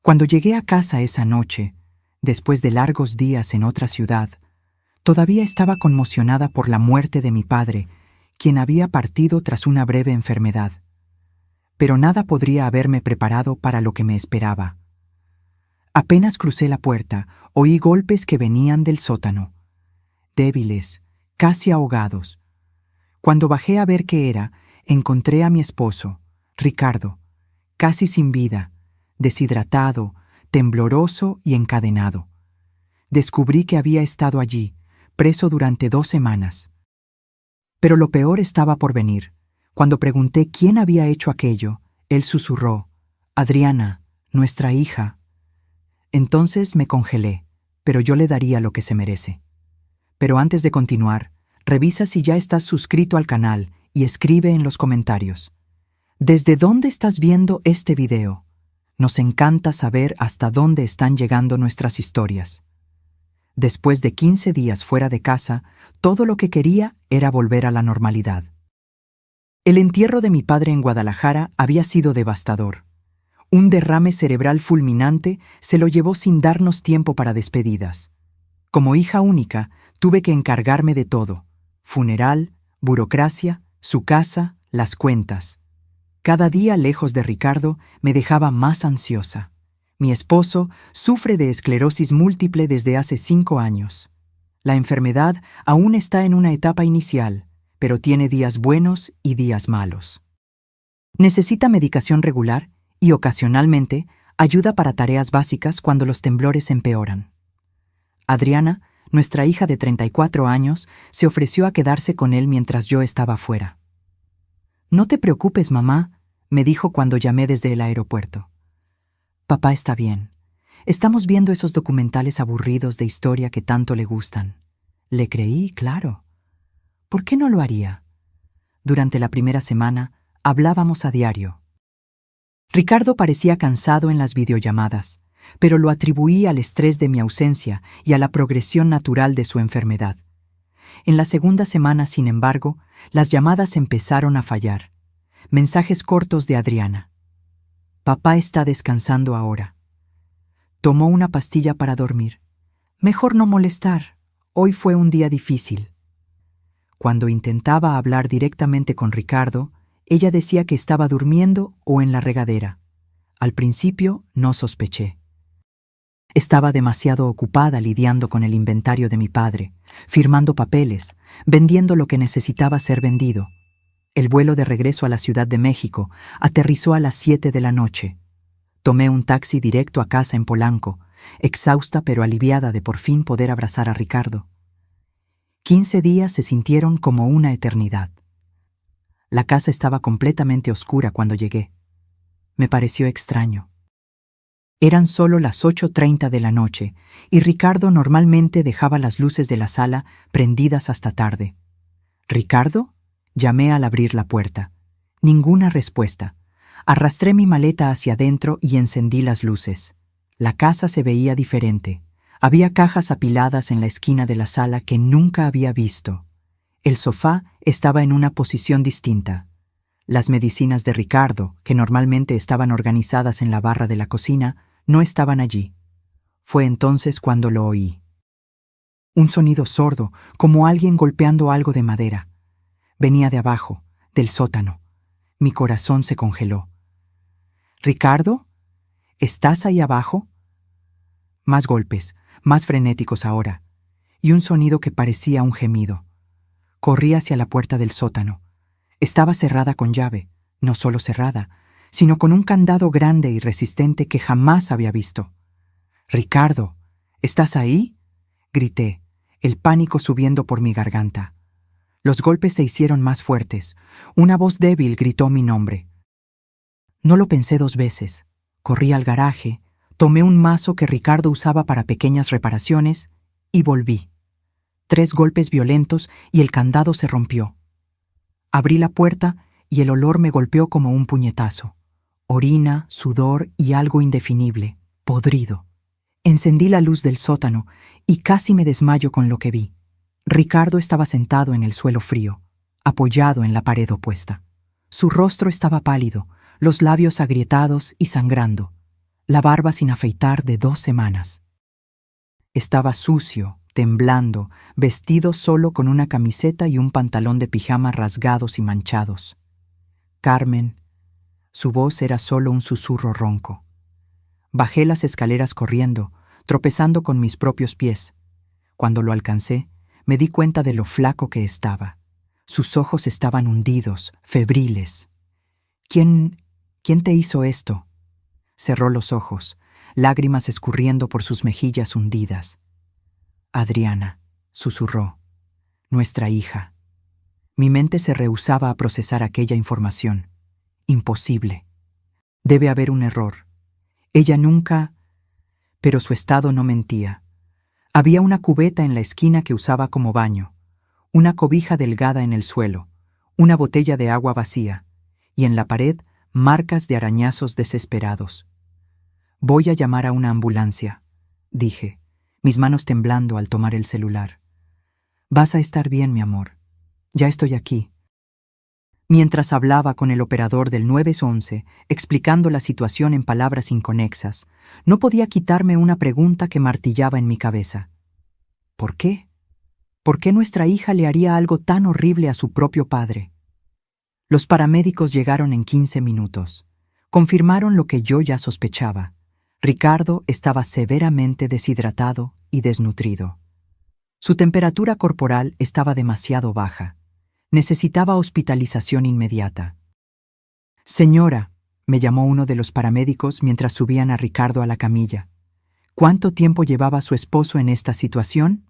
Cuando llegué a casa esa noche, después de largos días en otra ciudad, todavía estaba conmocionada por la muerte de mi padre, quien había partido tras una breve enfermedad. Pero nada podría haberme preparado para lo que me esperaba. Apenas crucé la puerta, oí golpes que venían del sótano, débiles, casi ahogados. Cuando bajé a ver qué era, encontré a mi esposo, Ricardo, casi sin vida, deshidratado, tembloroso y encadenado. Descubrí que había estado allí, preso durante 2 semanas. Pero lo peor estaba por venir. Cuando pregunté quién había hecho aquello, él susurró: «Adriana, nuestra hija». Entonces me congelé, pero yo le daría lo que se merece. Pero antes de continuar, revisa si ya estás suscrito al canal y escribe en los comentarios: ¿desde dónde estás viendo este video? Nos encanta saber hasta dónde están llegando nuestras historias. Después de 15 días fuera de casa, todo lo que quería era volver a la normalidad. El entierro de mi padre en Guadalajara había sido devastador. Un derrame cerebral fulminante se lo llevó sin darnos tiempo para despedidas. Como hija única, tuve que encargarme de todo: funeral, burocracia, su casa, las cuentas. Cada día lejos de Ricardo me dejaba más ansiosa. Mi esposo sufre de esclerosis múltiple desde hace 5 años. La enfermedad aún está en una etapa inicial, pero tiene días buenos y días malos. Necesita medicación regular y, ocasionalmente, ayuda para tareas básicas cuando los temblores empeoran. Adriana, nuestra hija de 34 años, se ofreció a quedarse con él mientras yo estaba fuera. «No te preocupes, mamá», me dijo cuando llamé desde el aeropuerto. «Papá está bien. Estamos viendo esos documentales aburridos de historia que tanto le gustan». Le creí, claro. ¿Por qué no lo haría? Durante la primera semana, hablábamos a diario. Ricardo parecía cansado en las videollamadas, pero lo atribuí al estrés de mi ausencia y a la progresión natural de su enfermedad. En la segunda semana, sin embargo, las llamadas empezaron a fallar. Mensajes cortos de Adriana: «Papá está descansando ahora. Tomó una pastilla para dormir. Mejor no molestar. Hoy fue un día difícil». Cuando intentaba hablar directamente con Ricardo, ella decía que estaba durmiendo o en la regadera. Al principio no sospeché. Estaba demasiado ocupada lidiando con el inventario de mi padre, firmando papeles, vendiendo lo que necesitaba ser vendido. El vuelo de regreso a la Ciudad de México aterrizó a las 7 de la noche. Tomé un taxi directo a casa en Polanco, exhausta pero aliviada de por fin poder abrazar a Ricardo. 15 días se sintieron como una eternidad. La casa estaba completamente oscura cuando llegué. Me pareció extraño. Eran solo las 8:30 de la noche y Ricardo normalmente dejaba las luces de la sala prendidas hasta tarde. «¿Ricardo?», llamé al abrir la puerta. Ninguna respuesta. Arrastré mi maleta hacia adentro y encendí las luces. La casa se veía diferente. Había cajas apiladas en la esquina de la sala que nunca había visto. El sofá estaba en una posición distinta. Las medicinas de Ricardo, que normalmente estaban organizadas en la barra de la cocina, no estaban allí. Fue entonces cuando lo oí. Un sonido sordo, como alguien golpeando algo de madera. Venía de abajo, del sótano. Mi corazón se congeló. «¿Ricardo? ¿Estás ahí abajo?». Más golpes, más frenéticos ahora, y un sonido que parecía un gemido. Corrí hacia la puerta del sótano. Estaba cerrada con llave, no solo cerrada, sino con un candado grande y resistente que jamás había visto. «Ricardo, ¿estás ahí?», grité, el pánico subiendo por mi garganta. Los golpes se hicieron más fuertes. Una voz débil gritó mi nombre. No lo pensé 2 veces. Corrí al garaje, tomé un mazo que Ricardo usaba para pequeñas reparaciones y volví. 3 golpes violentos y el candado se rompió. Abrí la puerta y el olor me golpeó como un puñetazo. Orina, sudor y algo indefinible, podrido. Encendí la luz del sótano y casi me desmayo con lo que vi. Ricardo estaba sentado en el suelo frío, apoyado en la pared opuesta. Su rostro estaba pálido, los labios agrietados y sangrando. la barba sin afeitar de 2 semanas. Estaba sucio, temblando, vestido solo con una camiseta y un pantalón de pijama rasgados y manchados. Carmen, su voz era solo un susurro ronco. Bajé las escaleras corriendo, tropezando con mis propios pies. Cuando lo alcancé, me di cuenta de lo flaco que estaba. Sus ojos estaban hundidos, febriles. ¿Quién te hizo esto? Cerró los ojos, lágrimas escurriendo por sus mejillas hundidas. Adriana, susurró, nuestra hija. Mi mente se rehusaba a procesar aquella información. Imposible. Debe haber un error. Ella nunca... Pero su estado no mentía. Había una cubeta en la esquina que usaba como baño, una cobija delgada en el suelo, una botella de agua vacía, y en la pared marcas de arañazos desesperados. Voy a llamar a una ambulancia, dije, mis manos temblando al tomar el celular. Vas a estar bien, mi amor. Ya estoy aquí. Mientras hablaba con el operador del 911, explicando la situación en palabras inconexas, no podía quitarme una pregunta que martillaba en mi cabeza. ¿Por qué? ¿Por qué nuestra hija le haría algo tan horrible a su propio padre? Los paramédicos llegaron en 15 minutos. Confirmaron lo que yo ya sospechaba. Ricardo estaba severamente deshidratado y desnutrido. Su temperatura corporal estaba demasiado baja. Necesitaba hospitalización inmediata. Señora, me llamó uno de los paramédicos mientras subían a Ricardo a la camilla. ¿Cuánto tiempo llevaba su esposo en esta situación?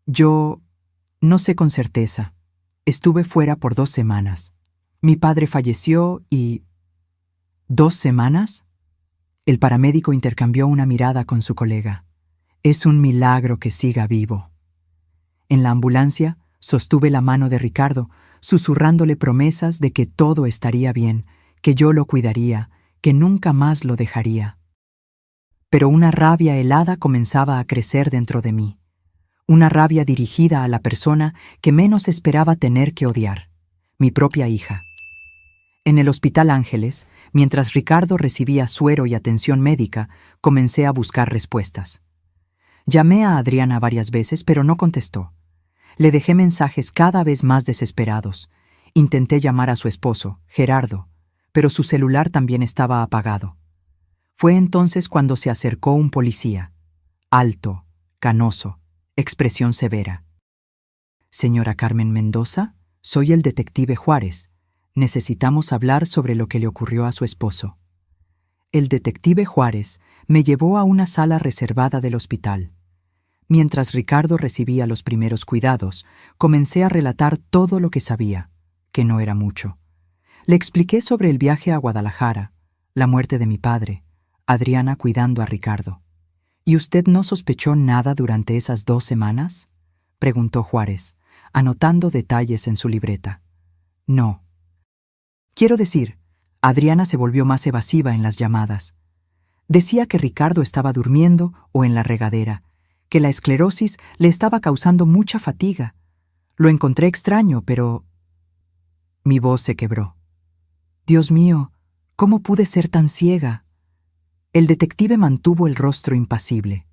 Yo no sé con certeza. Estuve fuera por 2 semanas. Mi padre falleció y... ¿2 semanas? El paramédico intercambió una mirada con su colega. Es un milagro que siga vivo. En la ambulancia, sostuve la mano de Ricardo, susurrándole promesas de que todo estaría bien, que yo lo cuidaría, que nunca más lo dejaría. Pero una rabia helada comenzaba a crecer dentro de mí. Una rabia dirigida a la persona que menos esperaba tener que odiar, mi propia hija. En el Hospital Ángeles, mientras Ricardo recibía suero y atención médica, comencé a buscar respuestas. Llamé a Adriana varias veces, pero no contestó. Le dejé mensajes cada vez más desesperados. Intenté llamar a su esposo, Gerardo, pero su celular también estaba apagado. Fue entonces cuando se acercó un policía. Alto, canoso, expresión severa. Señora Carmen Mendoza, soy el detective Juárez. Necesitamos hablar sobre lo que le ocurrió a su esposo. El detective Juárez me llevó a una sala reservada del hospital. Mientras Ricardo recibía los primeros cuidados, comencé a relatar todo lo que sabía, que no era mucho. Le expliqué sobre el viaje a Guadalajara, la muerte de mi padre, Adriana cuidando a Ricardo. ¿Y usted no sospechó nada durante esas 2 semanas? Preguntó Juárez, anotando detalles en su libreta. No. Quiero decir, Adriana se volvió más evasiva en las llamadas. Decía que Ricardo estaba durmiendo o en la regadera, que la esclerosis le estaba causando mucha fatiga. Lo encontré extraño, pero... Mi voz se quebró. Dios mío, ¿cómo pude ser tan ciega? El detective mantuvo el rostro impasible.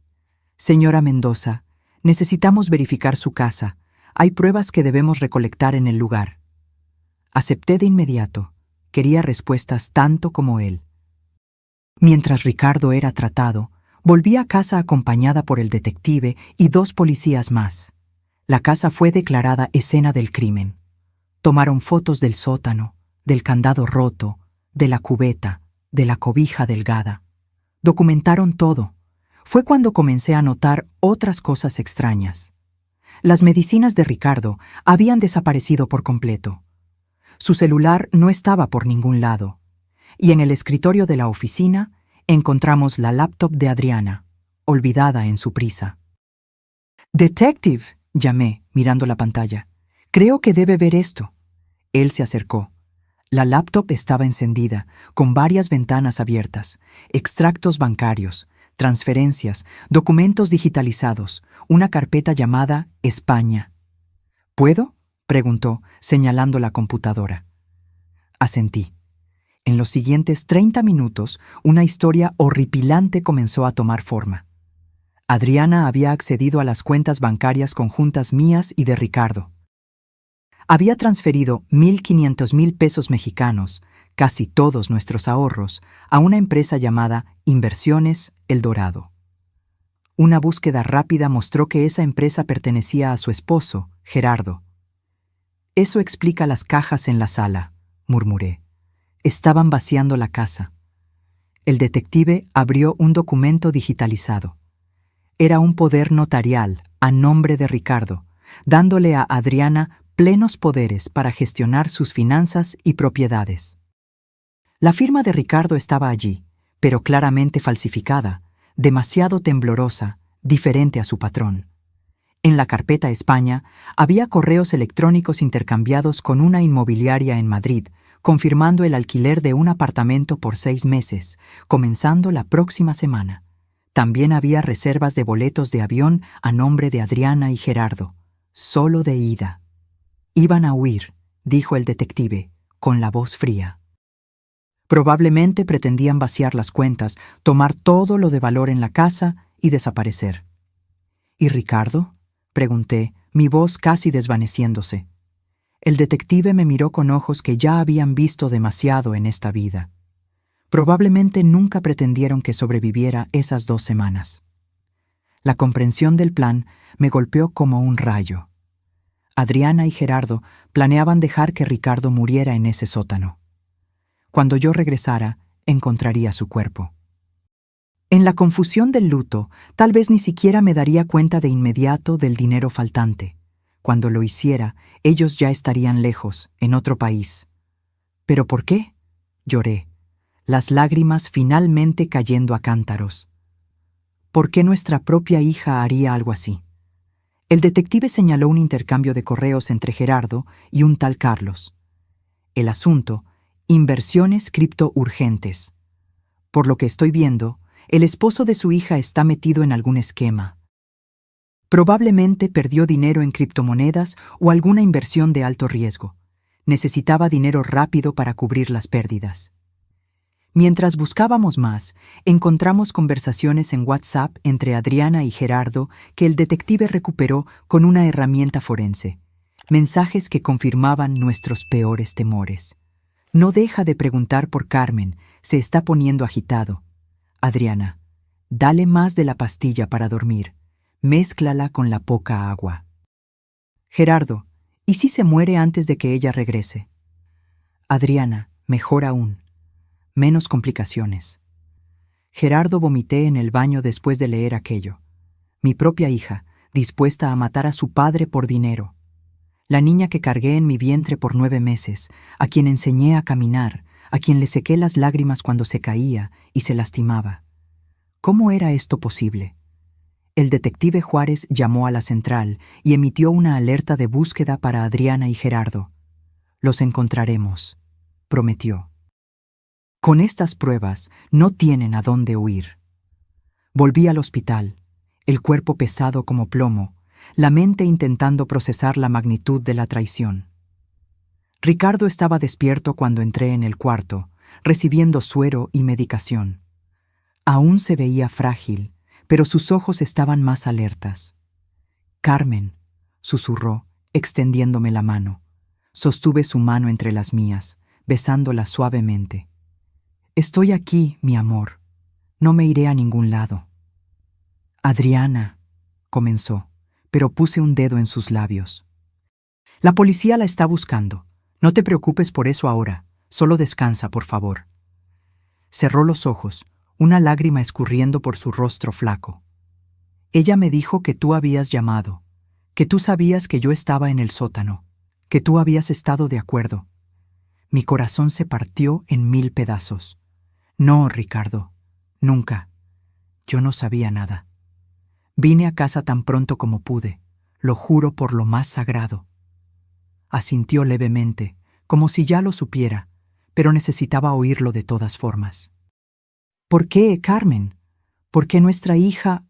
Señora Mendoza, necesitamos verificar su casa. Hay pruebas que debemos recolectar en el lugar. Acepté de inmediato. Quería respuestas tanto como él. Mientras Ricardo era tratado, volví a casa acompañada por el detective y 2 policías más. La casa fue declarada escena del crimen. Tomaron fotos del sótano, del candado roto, de la cubeta, de la cobija delgada. Documentaron todo. Fue cuando comencé a notar otras cosas extrañas. Las medicinas de Ricardo habían desaparecido por completo. Su celular no estaba por ningún lado. Y en el escritorio de la oficina encontramos la laptop de Adriana, olvidada en su prisa. «Detective», llamé, mirando la pantalla. «Creo que debe ver esto». Él se acercó. La laptop estaba encendida, con varias ventanas abiertas, extractos bancarios, transferencias, documentos digitalizados, una carpeta llamada España. «¿Puedo?», preguntó, señalando la computadora. Asentí. En los siguientes 30 minutos, una historia horripilante comenzó a tomar forma. Adriana había accedido a las cuentas bancarias conjuntas mías y de Ricardo. Había transferido 1.500.000 pesos mexicanos, casi todos nuestros ahorros, a una empresa llamada Inversiones El Dorado. Una búsqueda rápida mostró que esa empresa pertenecía a su esposo, Gerardo. «Eso explica las cajas en la sala», murmuré. Estaban vaciando la casa. El detective abrió un documento digitalizado. Era un poder notarial a nombre de Ricardo, dándole a Adriana plenos poderes para gestionar sus finanzas y propiedades. La firma de Ricardo estaba allí, pero claramente falsificada, demasiado temblorosa, diferente a su patrón. En la carpeta España había correos electrónicos intercambiados con una inmobiliaria en Madrid, confirmando el alquiler de un apartamento por 6 meses, comenzando la próxima semana. También había reservas de boletos de avión a nombre de Adriana y Gerardo, solo de ida. «Iban a huir», dijo el detective, con la voz fría. Probablemente pretendían vaciar las cuentas, tomar todo lo de valor en la casa y desaparecer. «¿Y Ricardo?», pregunté, mi voz casi desvaneciéndose. El detective me miró con ojos que ya habían visto demasiado en esta vida. Probablemente nunca pretendieron que sobreviviera esas 2 semanas. La comprensión del plan me golpeó como un rayo. Adriana y Gerardo planeaban dejar que Ricardo muriera en ese sótano. Cuando yo regresara, encontraría su cuerpo. En la confusión del luto, tal vez ni siquiera me daría cuenta de inmediato del dinero faltante. Cuando lo hiciera, ellos ya estarían lejos, en otro país. ¿Pero por qué?, lloré, las lágrimas finalmente cayendo a cántaros. ¿Por qué nuestra propia hija haría algo así? El detective señaló un intercambio de correos entre Gerardo y un tal Carlos. El asunto: inversiones cripto urgentes. Por lo que estoy viendo, el esposo de su hija está metido en algún esquema. Probablemente perdió dinero en criptomonedas o alguna inversión de alto riesgo. Necesitaba dinero rápido para cubrir las pérdidas. Mientras buscábamos más, encontramos conversaciones en WhatsApp entre Adriana y Gerardo que el detective recuperó con una herramienta forense. Mensajes que confirmaban nuestros peores temores. «No deja de preguntar por Carmen, se está poniendo agitado. Adriana, dale más de la pastilla para dormir. Mézclala con la poca agua. Gerardo, ¿y si se muere antes de que ella regrese? Adriana, mejor aún. Menos complicaciones». Gerardo, vomité en el baño después de leer aquello. Mi propia hija, dispuesta a matar a su padre por dinero. La niña que cargué en mi vientre por 9 meses, a quien enseñé a caminar, a quien le sequé las lágrimas cuando se caía y se lastimaba. ¿Cómo era esto posible? El detective Juárez llamó a la central y emitió una alerta de búsqueda para Adriana y Gerardo. «Los encontraremos», prometió. Con estas pruebas no tienen a dónde huir. Volví al hospital, el cuerpo pesado como plomo, la mente intentando procesar la magnitud de la traición. Ricardo estaba despierto cuando entré en el cuarto, recibiendo suero y medicación. Aún se veía frágil, pero sus ojos estaban más alertas. «Carmen», susurró, extendiéndome la mano. Sostuve su mano entre las mías, besándola suavemente. «Estoy aquí, mi amor. No me iré a ningún lado». «Adriana», comenzó, pero puse un dedo en sus labios. «La policía la está buscando. No te preocupes por eso ahora. Solo descansa, por favor». Cerró los ojos, una lágrima escurriendo por su rostro flaco. «Ella me dijo que tú habías llamado, que tú sabías que yo estaba en el sótano, que tú habías estado de acuerdo». Mi corazón se partió en 1000 pedazos. «No, Ricardo, nunca. Yo no sabía nada. Vine a casa tan pronto como pude, lo juro por lo más sagrado». Asintió levemente, como si ya lo supiera, pero necesitaba oírlo de todas formas. «¿Por qué, Carmen? ¿Por qué nuestra hija?»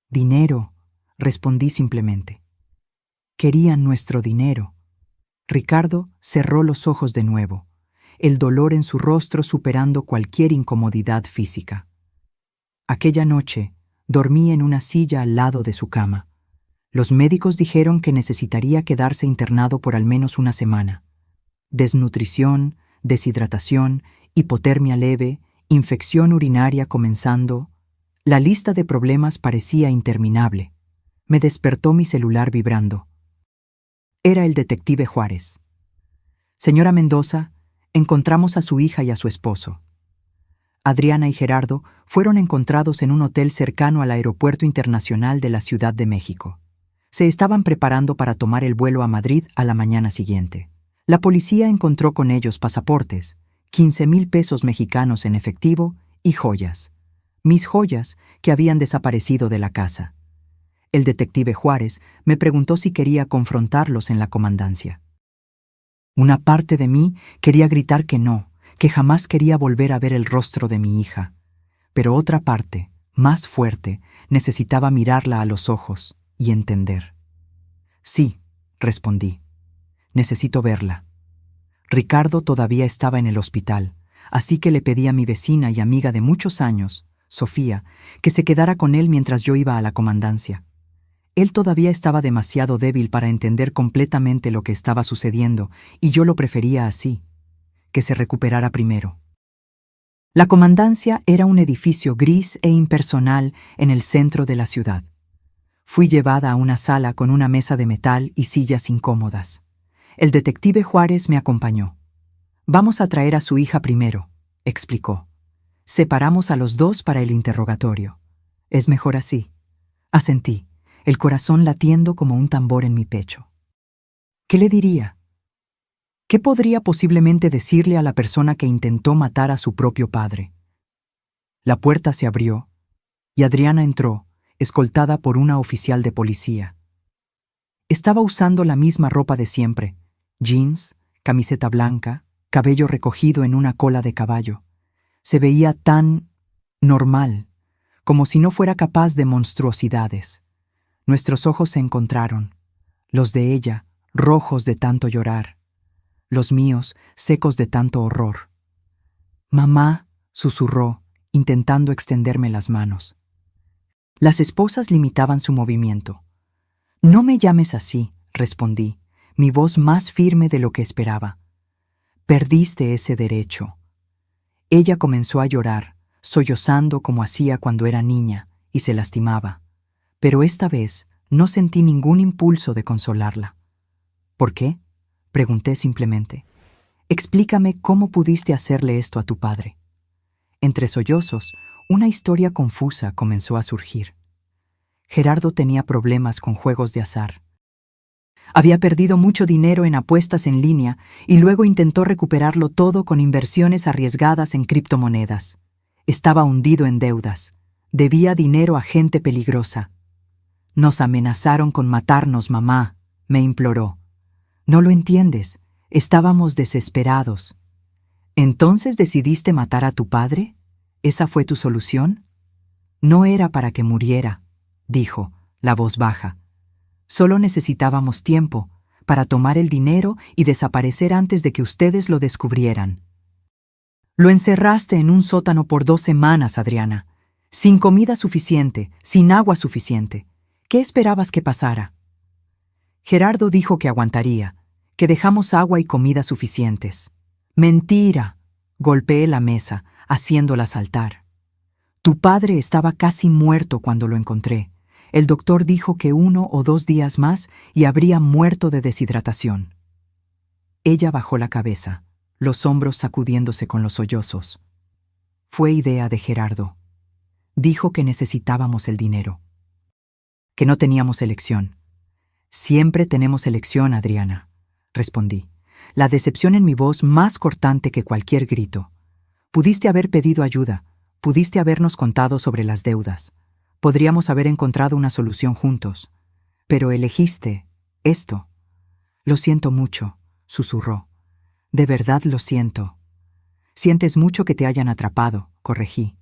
«Dinero», respondí simplemente. «Querían nuestro dinero». Ricardo cerró los ojos de nuevo. el dolor en su rostro superando cualquier incomodidad física. Aquella noche, dormí en una silla al lado de su cama. Los médicos dijeron que necesitaría quedarse internado por al menos una semana. Desnutrición, deshidratación, hipotermia leve, infección urinaria comenzando. La lista de problemas parecía interminable. Me despertó mi celular vibrando. Era el detective Juárez. Señora Mendoza, encontramos a su hija y a su esposo. Adriana y Gerardo fueron encontrados en un hotel cercano al Aeropuerto Internacional de la Ciudad de México. Se estaban preparando para tomar el vuelo a Madrid a la mañana siguiente. La policía encontró con ellos pasaportes, 15,000 pesos mexicanos en efectivo y joyas. Mis joyas que habían desaparecido de la casa. El detective Juárez me preguntó si quería confrontarlos en la comandancia. Una parte de mí quería gritar que no, que jamás quería volver a ver el rostro de mi hija. Pero otra parte, más fuerte, necesitaba mirarla a los ojos y entender. Sí, respondí. Necesito verla. Ricardo todavía estaba en el hospital, así que le pedí a mi vecina y amiga de muchos años, Sofía, que se quedara con él mientras yo iba a la comandancia. Él todavía estaba demasiado débil para entender completamente lo que estaba sucediendo, y yo lo prefería así, que se recuperara primero. La comandancia era un edificio gris e impersonal en el centro de la ciudad. Fui llevada a una sala con una mesa de metal y sillas incómodas. El detective Juárez me acompañó. «Vamos a traer a su hija primero», explicó. «Separamos a los dos para el interrogatorio. Es mejor así». Asentí, el corazón latiendo como un tambor en mi pecho. ¿Qué le diría? ¿Qué podría posiblemente decirle a la persona que intentó matar a su propio padre? La puerta se abrió y Adriana entró, escoltada por una oficial de policía. Estaba usando la misma ropa de siempre, jeans, camiseta blanca, cabello recogido en una cola de caballo. Se veía tan normal, como si no fuera capaz de monstruosidades. Nuestros ojos se encontraron, los de ella, rojos de tanto llorar, los míos, secos de tanto horror. «Mamá», susurró, intentando extenderme las manos. Las esposas limitaban su movimiento. «No me llames así», respondí, mi voz más firme de lo que esperaba. «Perdiste ese derecho». Ella comenzó a llorar, sollozando como hacía cuando era niña, y se lastimaba. Pero esta vez no sentí ningún impulso de consolarla. «¿Por qué?», pregunté simplemente. «Explícame cómo pudiste hacerle esto a tu padre». Entre sollozos, una historia confusa comenzó a surgir. Gerardo tenía problemas con juegos de azar. Había perdido mucho dinero en apuestas en línea y luego intentó recuperarlo todo con inversiones arriesgadas en criptomonedas. Estaba hundido en deudas. Debía dinero a gente peligrosa. «Nos amenazaron con matarnos, mamá», me imploró. «No lo entiendes. Estábamos desesperados». «¿Entonces decidiste matar a tu padre? ¿Esa fue tu solución?» «No era para que muriera», dijo, la voz baja. «Solo necesitábamos tiempo para tomar el dinero y desaparecer antes de que ustedes lo descubrieran». «Lo encerraste en un sótano por 2 semanas, Adriana, sin comida suficiente, sin agua suficiente. ¿Qué esperabas que pasara?» Gerardo dijo que aguantaría, que dejamos agua y comida suficientes. «Mentira», golpeé la mesa, haciéndola saltar. «Tu padre estaba casi muerto cuando lo encontré. El doctor dijo que 1 o 2 días más y habría muerto de deshidratación». Ella bajó la cabeza, los hombros sacudiéndose con los sollozos. «Fue idea de Gerardo. Dijo que necesitábamos el dinero. Que no teníamos elección». «Siempre tenemos elección, Adriana», respondí, la decepción en mi voz más cortante que cualquier grito. «Pudiste haber pedido ayuda, pudiste habernos contado sobre las deudas. Podríamos haber encontrado una solución juntos. Pero elegiste esto». «Lo siento mucho», susurró. «De verdad lo siento». «Sientes mucho que te hayan atrapado», corregí.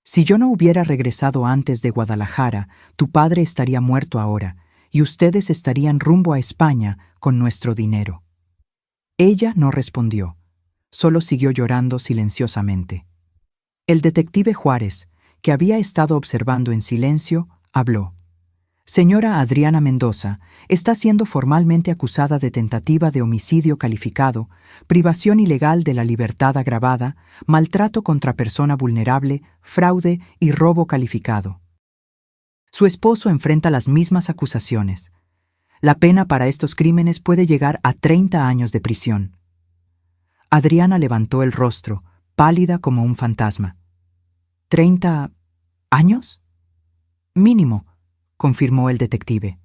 «Si yo no hubiera regresado antes de Guadalajara, tu padre estaría muerto ahora, y ustedes estarían rumbo a España con nuestro dinero». Ella no respondió. solo siguió llorando silenciosamente. El detective Juárez, que había estado observando en silencio, habló. Señora Adriana Mendoza está siendo formalmente acusada de tentativa de homicidio calificado, privación ilegal de la libertad agravada, maltrato contra persona vulnerable, fraude y robo calificado. Su esposo enfrenta las mismas acusaciones. La pena para estos crímenes puede llegar a 30 años de prisión. Adriana levantó el rostro, pálida como un fantasma. ¿30 años? Mínimo, confirmó el detective.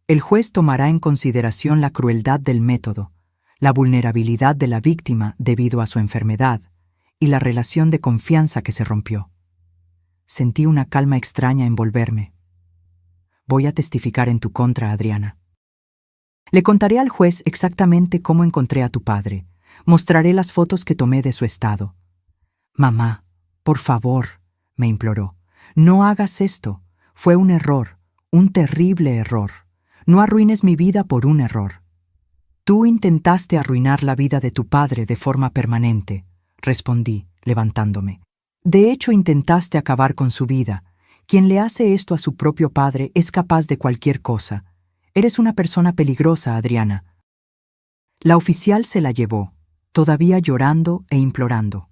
El juez tomará en consideración la crueldad del método, la vulnerabilidad de la víctima debido a su enfermedad y la relación de confianza que se rompió. Sentí una calma extraña envolverme. Voy a testificar en tu contra, Adriana. Le contaré al juez exactamente cómo encontré a tu padre. Mostraré las fotos que tomé de su estado. Mamá, por favor, me imploró, no hagas esto. Fue un error, un terrible error. No arruines mi vida por un error. Tú intentaste arruinar la vida de tu padre de forma permanente, respondí, levantándome. De hecho, intentaste acabar con su vida. Quien le hace esto a su propio padre es capaz de cualquier cosa. Eres una persona peligrosa, Adriana. La oficial se la llevó, todavía llorando e implorando.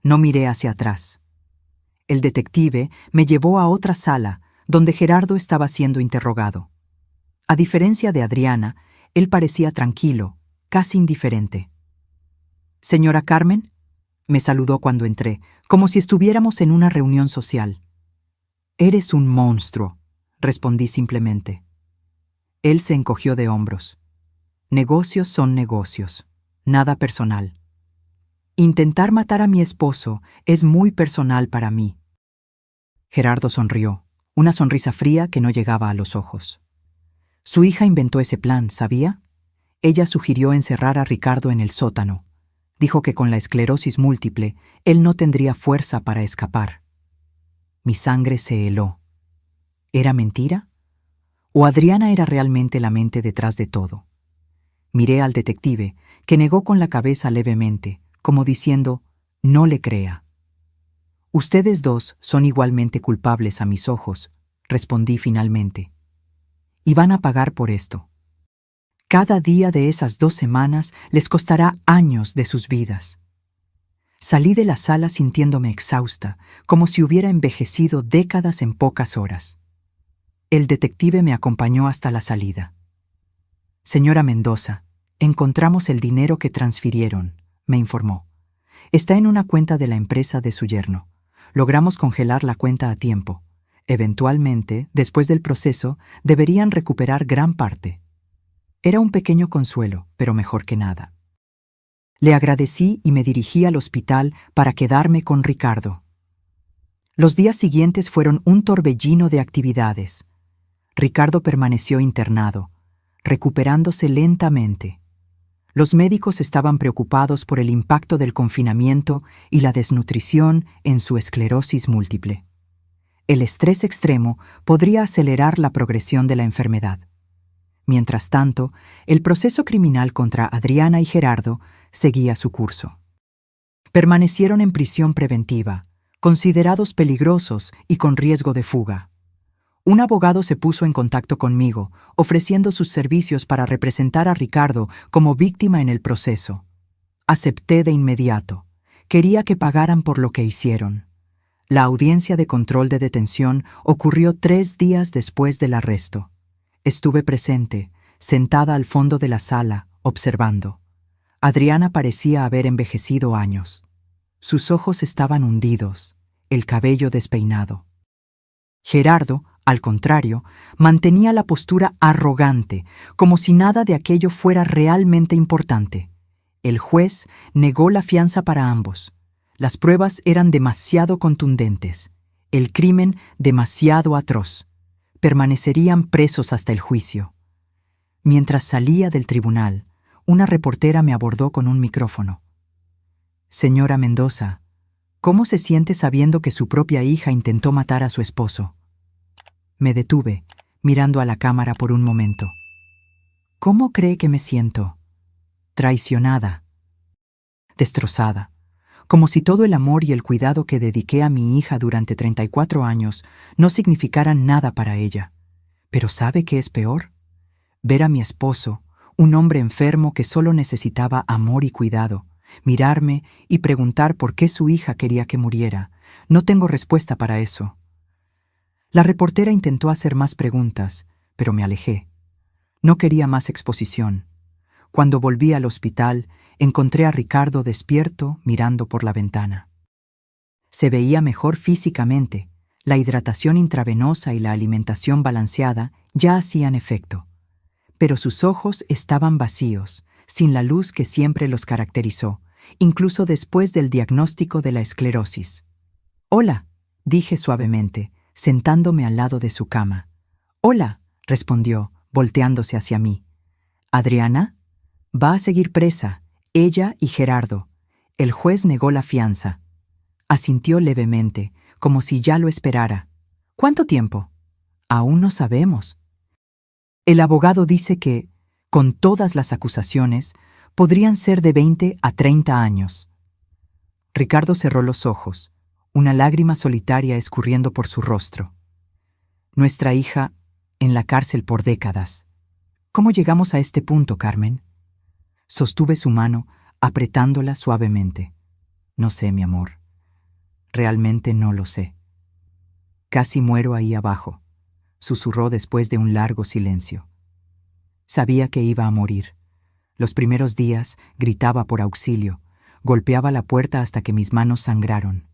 No miré hacia atrás. El detective me llevó a otra sala, donde Gerardo estaba siendo interrogado. A diferencia de Adriana, él parecía tranquilo, casi indiferente. «Señora Carmen», me saludó cuando entré, como si estuviéramos en una reunión social. «Eres un monstruo», respondí simplemente. Él se encogió de hombros. «Negocios son negocios, nada personal. Intentar matar a mi esposo es muy personal para mí». Gerardo sonrió, una sonrisa fría que no llegaba a los ojos. Su hija inventó ese plan, ¿sabía? Ella sugirió encerrar a Ricardo en el sótano. Dijo que con la esclerosis múltiple, él no tendría fuerza para escapar. Mi sangre se heló. ¿Era mentira? ¿O Adriana era realmente la mente detrás de todo? Miré al detective, que negó con la cabeza levemente, como diciendo, no le crea. Ustedes dos son igualmente culpables a mis ojos, respondí finalmente. Y van a pagar por esto. Cada día de esas 2 semanas les costará años de sus vidas. Salí de la sala sintiéndome exhausta, como si hubiera envejecido décadas en pocas horas. El detective me acompañó hasta la salida. «Señora Mendoza, encontramos el dinero que transfirieron», me informó. «Está en una cuenta de la empresa de su yerno. Logramos congelar la cuenta a tiempo. Eventualmente, después del proceso, deberían recuperar gran parte». Era un pequeño consuelo, pero mejor que nada. Le agradecí y me dirigí al hospital para quedarme con Ricardo. Los días siguientes fueron un torbellino de actividades. Ricardo permaneció internado, recuperándose lentamente. Los médicos estaban preocupados por el impacto del confinamiento y la desnutrición en su esclerosis múltiple. El estrés extremo podría acelerar la progresión de la enfermedad. Mientras tanto, el proceso criminal contra Adriana y Gerardo seguía su curso. Permanecieron en prisión preventiva, considerados peligrosos y con riesgo de fuga. Un abogado se puso en contacto conmigo, ofreciendo sus servicios para representar a Ricardo como víctima en el proceso. Acepté de inmediato. Quería que pagaran por lo que hicieron. La audiencia de control de detención ocurrió 3 días después del arresto. Estuve presente, sentada al fondo de la sala, observando. Adriana parecía haber envejecido años. Sus ojos estaban hundidos, el cabello despeinado. Gerardo, al contrario, mantenía la postura arrogante, como si nada de aquello fuera realmente importante. El juez negó la fianza para ambos. Las pruebas eran demasiado contundentes, el crimen demasiado atroz. Permanecerían presos hasta el juicio. Mientras salía del tribunal, una reportera me abordó con un micrófono. «Señora Mendoza, ¿cómo se siente sabiendo que su propia hija intentó matar a su esposo?» Me detuve, mirando a la cámara por un momento. «¿Cómo cree que me siento?» «Traicionada». destrozada, como si todo el amor y el cuidado que dediqué a mi hija durante 34 años no significaran nada para ella. Pero ¿sabe qué es peor? Ver a mi esposo, un hombre enfermo que solo necesitaba amor y cuidado, mirarme y preguntar por qué su hija quería que muriera. No tengo respuesta para eso. La reportera intentó hacer más preguntas, pero me alejé. No quería más exposición. Cuando volví al hospital, encontré a Ricardo despierto mirando por la ventana. Se veía mejor físicamente. La hidratación intravenosa y la alimentación balanceada ya hacían efecto. Pero sus ojos estaban vacíos, sin la luz que siempre los caracterizó, incluso después del diagnóstico de la esclerosis. «Hola», dije suavemente, sentándome al lado de su cama. «Hola», respondió, volteándose hacia mí. «¿Adriana? Va a seguir presa, ella y Gerardo. El juez negó la fianza». Asintió levemente, como si ya lo esperara. «¿Cuánto tiempo?» «Aún no sabemos». El abogado dice que, con todas las acusaciones, podrían ser de 20 a 30 años. Ricardo cerró los ojos, una lágrima solitaria escurriendo por su rostro. Nuestra hija, en la cárcel por décadas. ¿Cómo llegamos a este punto, Carmen? Sostuve su mano, apretándola suavemente. No sé, mi amor. Realmente no lo sé. Casi muero ahí abajo, susurró después de un largo silencio. Sabía que iba a morir. Los primeros días gritaba por auxilio, golpeaba la puerta hasta que mis manos sangraron.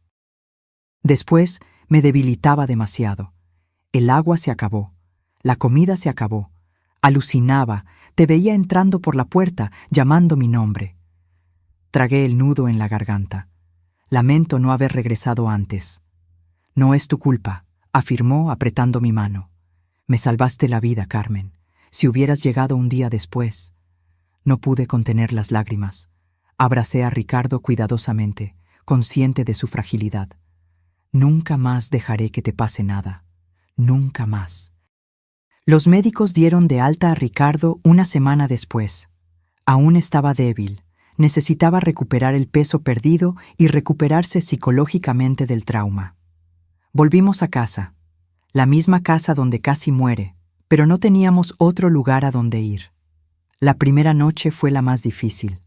Después me debilitaba demasiado. El agua se acabó, la comida se acabó. Alucinaba, te veía entrando por la puerta, llamando mi nombre. Tragué el nudo en la garganta. Lamento no haber regresado antes. No es tu culpa, afirmó apretando mi mano. Me salvaste la vida, Carmen. Si hubieras llegado un día después. No pude contener las lágrimas. Abracé a Ricardo cuidadosamente, consciente de su fragilidad. Nunca más dejaré que te pase nada. Nunca más. Los médicos dieron de alta a Ricardo una semana después. Aún estaba débil. Necesitaba recuperar el peso perdido y recuperarse psicológicamente del trauma. Volvimos a casa, la misma casa donde casi muere, pero no teníamos otro lugar a donde ir. La primera noche fue la más difícil.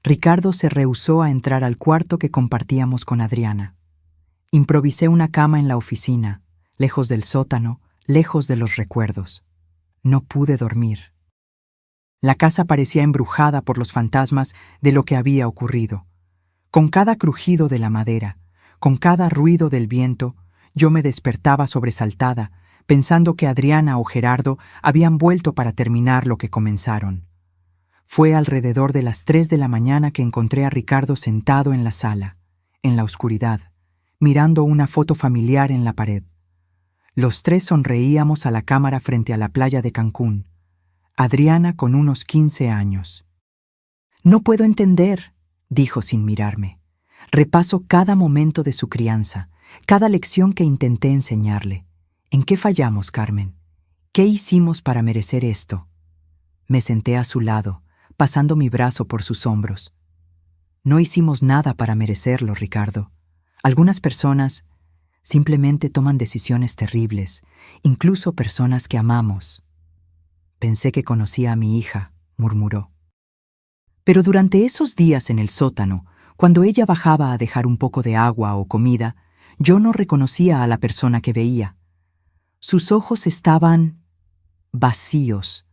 Ricardo se rehusó a entrar al cuarto que compartíamos con Adriana. Improvisé una cama en la oficina, lejos del sótano, lejos de los recuerdos. No pude dormir. La casa parecía embrujada por los fantasmas de lo que había ocurrido. Con cada crujido de la madera, con cada ruido del viento, yo me despertaba sobresaltada, pensando que Adriana o Gerardo habían vuelto para terminar lo que comenzaron. Fue alrededor de las 3 de la mañana que encontré a Ricardo sentado en la sala, en la oscuridad, mirando una foto familiar en la pared. Los tres sonreíamos a la cámara frente a la playa de Cancún. Adriana con unos 15 años. «No puedo entender», dijo sin mirarme. «Repaso cada momento de su crianza, cada lección que intenté enseñarle. ¿En qué fallamos, Carmen? ¿Qué hicimos para merecer esto?» Me senté a su lado, pasando mi brazo por sus hombros. «No hicimos nada para merecerlo, Ricardo. Algunas personas simplemente toman decisiones terribles, incluso personas que amamos». «Pensé que conocía a mi hija», murmuró. Pero durante esos días en el sótano, cuando ella bajaba a dejar un poco de agua o comida, yo no reconocía a la persona que veía. Sus ojos estaban vacíos,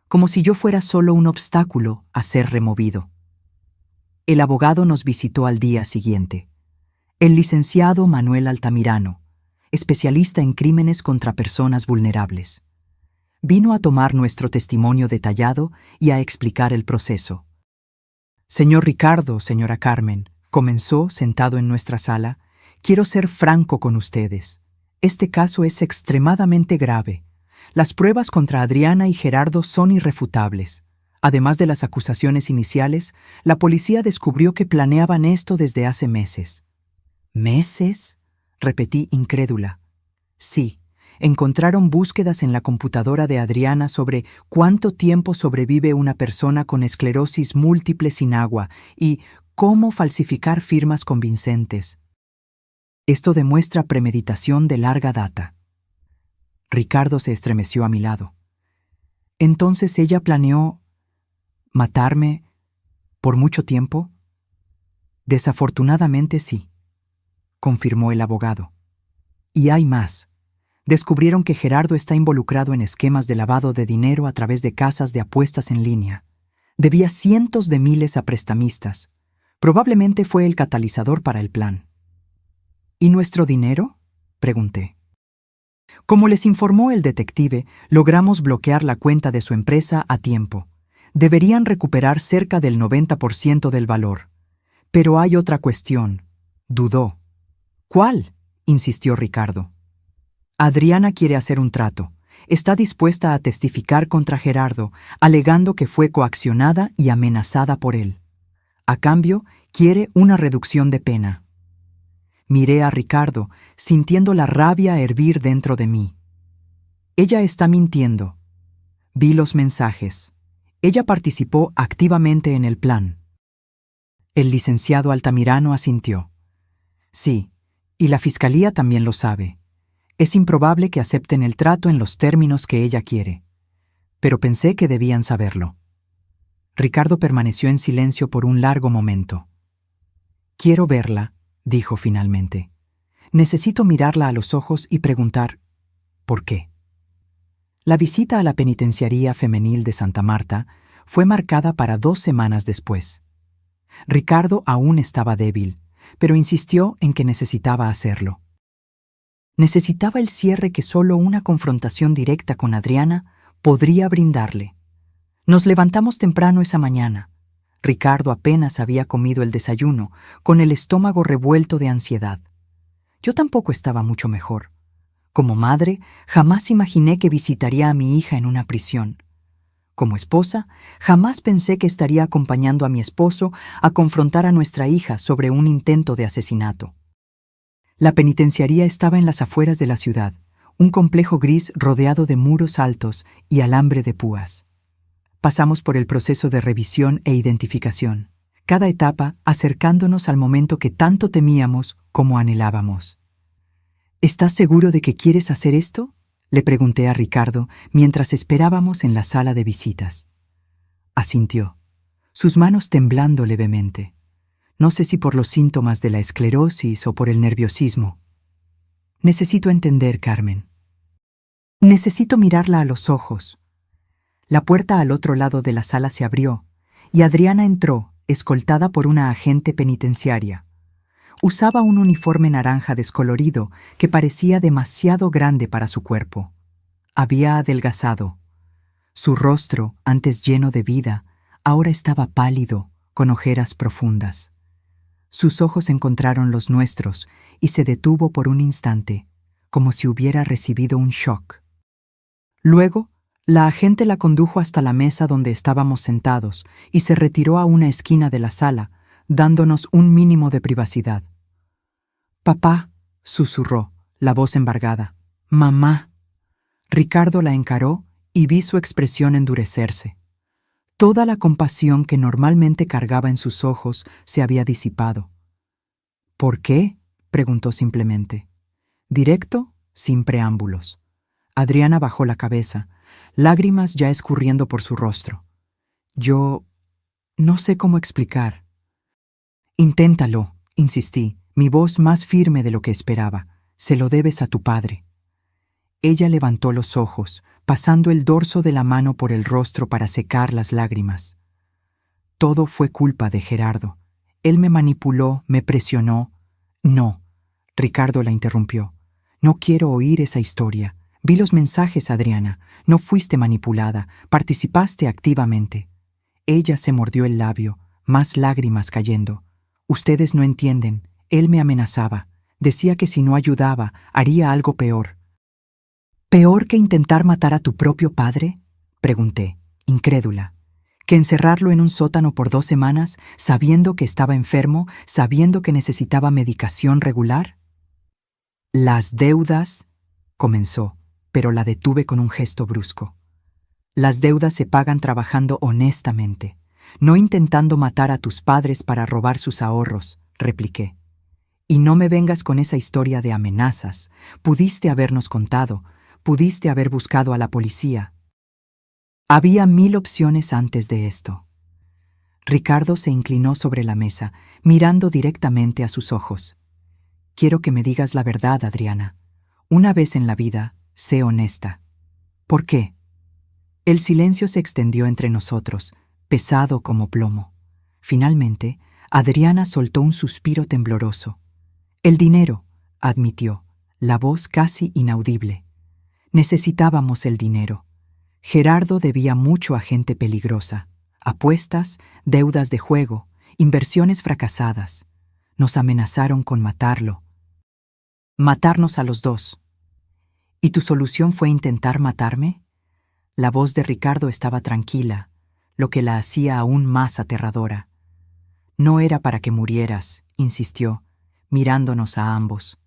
como si yo fuera solo un obstáculo a ser removido. El abogado nos visitó al día siguiente. El licenciado Manuel Altamirano, especialista en crímenes contra personas vulnerables. Vino a tomar nuestro testimonio detallado y a explicar el proceso. «Señor Ricardo, señora Carmen», comenzó sentado en nuestra sala, «quiero ser franco con ustedes. Este caso es extremadamente grave. Las pruebas contra Adriana y Gerardo son irrefutables. Además de las acusaciones iniciales, la policía descubrió que planeaban esto desde hace meses». «¿Meses?», repetí incrédula. «Sí. Encontraron búsquedas en la computadora de Adriana sobre cuánto tiempo sobrevive una persona con esclerosis múltiple sin agua y cómo falsificar firmas convincentes. Esto demuestra premeditación de larga data. Ricardo se estremeció a mi lado. Entonces ella planeó matarme por mucho tiempo. Desafortunadamente sí, confirmó el abogado. Y hay más. Descubrieron que Gerardo está involucrado en esquemas de lavado de dinero a través de casas de apuestas en línea. Debía cientos de miles a prestamistas. Probablemente fue el catalizador para el plan. ¿Y nuestro dinero?, pregunté. Como les informó el detective, logramos bloquear la cuenta de su empresa a tiempo. Deberían recuperar cerca del 90% del valor. Pero hay otra cuestión. Dudó. ¿Cuál?, insistió Ricardo. Adriana quiere hacer un trato. Está dispuesta a testificar contra Gerardo, alegando que fue coaccionada y amenazada por él. A cambio, quiere una reducción de pena. Miré a Ricardo, sintiendo la rabia hervir dentro de mí. Ella está mintiendo. Vi los mensajes. Ella participó activamente en el plan. El licenciado Altamirano asintió. Sí, y la fiscalía también lo sabe. Es improbable que acepten el trato en los términos que ella quiere. Pero pensé que debían saberlo. Ricardo permaneció en silencio por un largo momento. Quiero verla, dijo finalmente. Necesito mirarla a los ojos y preguntar, ¿por qué? La visita a la penitenciaría femenil de Santa Marta fue marcada para 2 semanas después. Ricardo aún estaba débil, pero insistió en que necesitaba hacerlo. Necesitaba el cierre que solo una confrontación directa con Adriana podría brindarle. Nos levantamos temprano esa mañana. Ricardo apenas había comido el desayuno, con el estómago revuelto de ansiedad. Yo tampoco estaba mucho mejor. Como madre, jamás imaginé que visitaría a mi hija en una prisión. Como esposa, jamás pensé que estaría acompañando a mi esposo a confrontar a nuestra hija sobre un intento de asesinato. La penitenciaría estaba en las afueras de la ciudad, un complejo gris rodeado de muros altos y alambre de púas. Pasamos por el proceso de revisión e identificación, cada etapa acercándonos al momento que tanto temíamos como anhelábamos. ¿Estás seguro de que quieres hacer esto?, le pregunté a Ricardo mientras esperábamos en la sala de visitas. Asintió, sus manos temblando levemente. No sé si por los síntomas de la esclerosis o por el nerviosismo. Necesito entender, Carmen. Necesito mirarla a los ojos. La puerta al otro lado de la sala se abrió y Adriana entró, escoltada por una agente penitenciaria. Usaba un uniforme naranja descolorido que parecía demasiado grande para su cuerpo. Había adelgazado. Su rostro, antes lleno de vida, ahora estaba pálido, con ojeras profundas. Sus ojos encontraron los nuestros y se detuvo por un instante, como si hubiera recibido un shock. Luego, la agente la condujo hasta la mesa donde estábamos sentados y se retiró a una esquina de la sala, dándonos un mínimo de privacidad. «Papá», susurró, la voz embargada. «Mamá». Ricardo la encaró y vi su expresión endurecerse. Toda la compasión que normalmente cargaba en sus ojos se había disipado. «¿Por qué?», preguntó simplemente. Directo, sin preámbulos. Adriana bajó la cabeza, lágrimas ya escurriendo por su rostro. Yo no sé cómo explicar. «Inténtalo», insistí, mi voz más firme de lo que esperaba. «Se lo debes a tu padre». Ella levantó los ojos, pasando el dorso de la mano por el rostro para secar las lágrimas. Todo fue culpa de Gerardo. Él me manipuló, me presionó. No, Ricardo la interrumpió. No quiero oír esa historia. Vi los mensajes, Adriana. No fuiste manipulada, participaste activamente. Ella se mordió el labio, más lágrimas cayendo. Ustedes no entienden. Él me amenazaba. Decía que si no ayudaba, haría algo peor. ¿Peor que intentar matar a tu propio padre?, pregunté, incrédula. ¿Que encerrarlo en un sótano por 2 semanas, sabiendo que estaba enfermo, sabiendo que necesitaba medicación regular? Las deudas, comenzó, pero la detuve con un gesto brusco. Las deudas se pagan trabajando honestamente. no intentando matar a tus padres para robar sus ahorros, repliqué. Y no me vengas con esa historia de amenazas. Pudiste habernos contado, pudiste haber buscado a la policía. Había 1000 opciones antes de esto. Ricardo se inclinó sobre la mesa, mirando directamente a sus ojos. Quiero que me digas la verdad, Adriana. Una vez en la vida, sé honesta. ¿Por qué? El silencio se extendió entre nosotros, pesado como plomo. Finalmente, Adriana soltó un suspiro tembloroso. El dinero, admitió, la voz casi inaudible. Necesitábamos el dinero. Gerardo debía mucho a gente peligrosa. Apuestas, deudas de juego, inversiones fracasadas. Nos amenazaron con matarlo. Matarnos a los dos. ¿Y tu solución fue intentar matarme? La voz de Ricardo estaba tranquila, lo que la hacía aún más aterradora. No era para que murieras, insistió, mirándonos a ambos.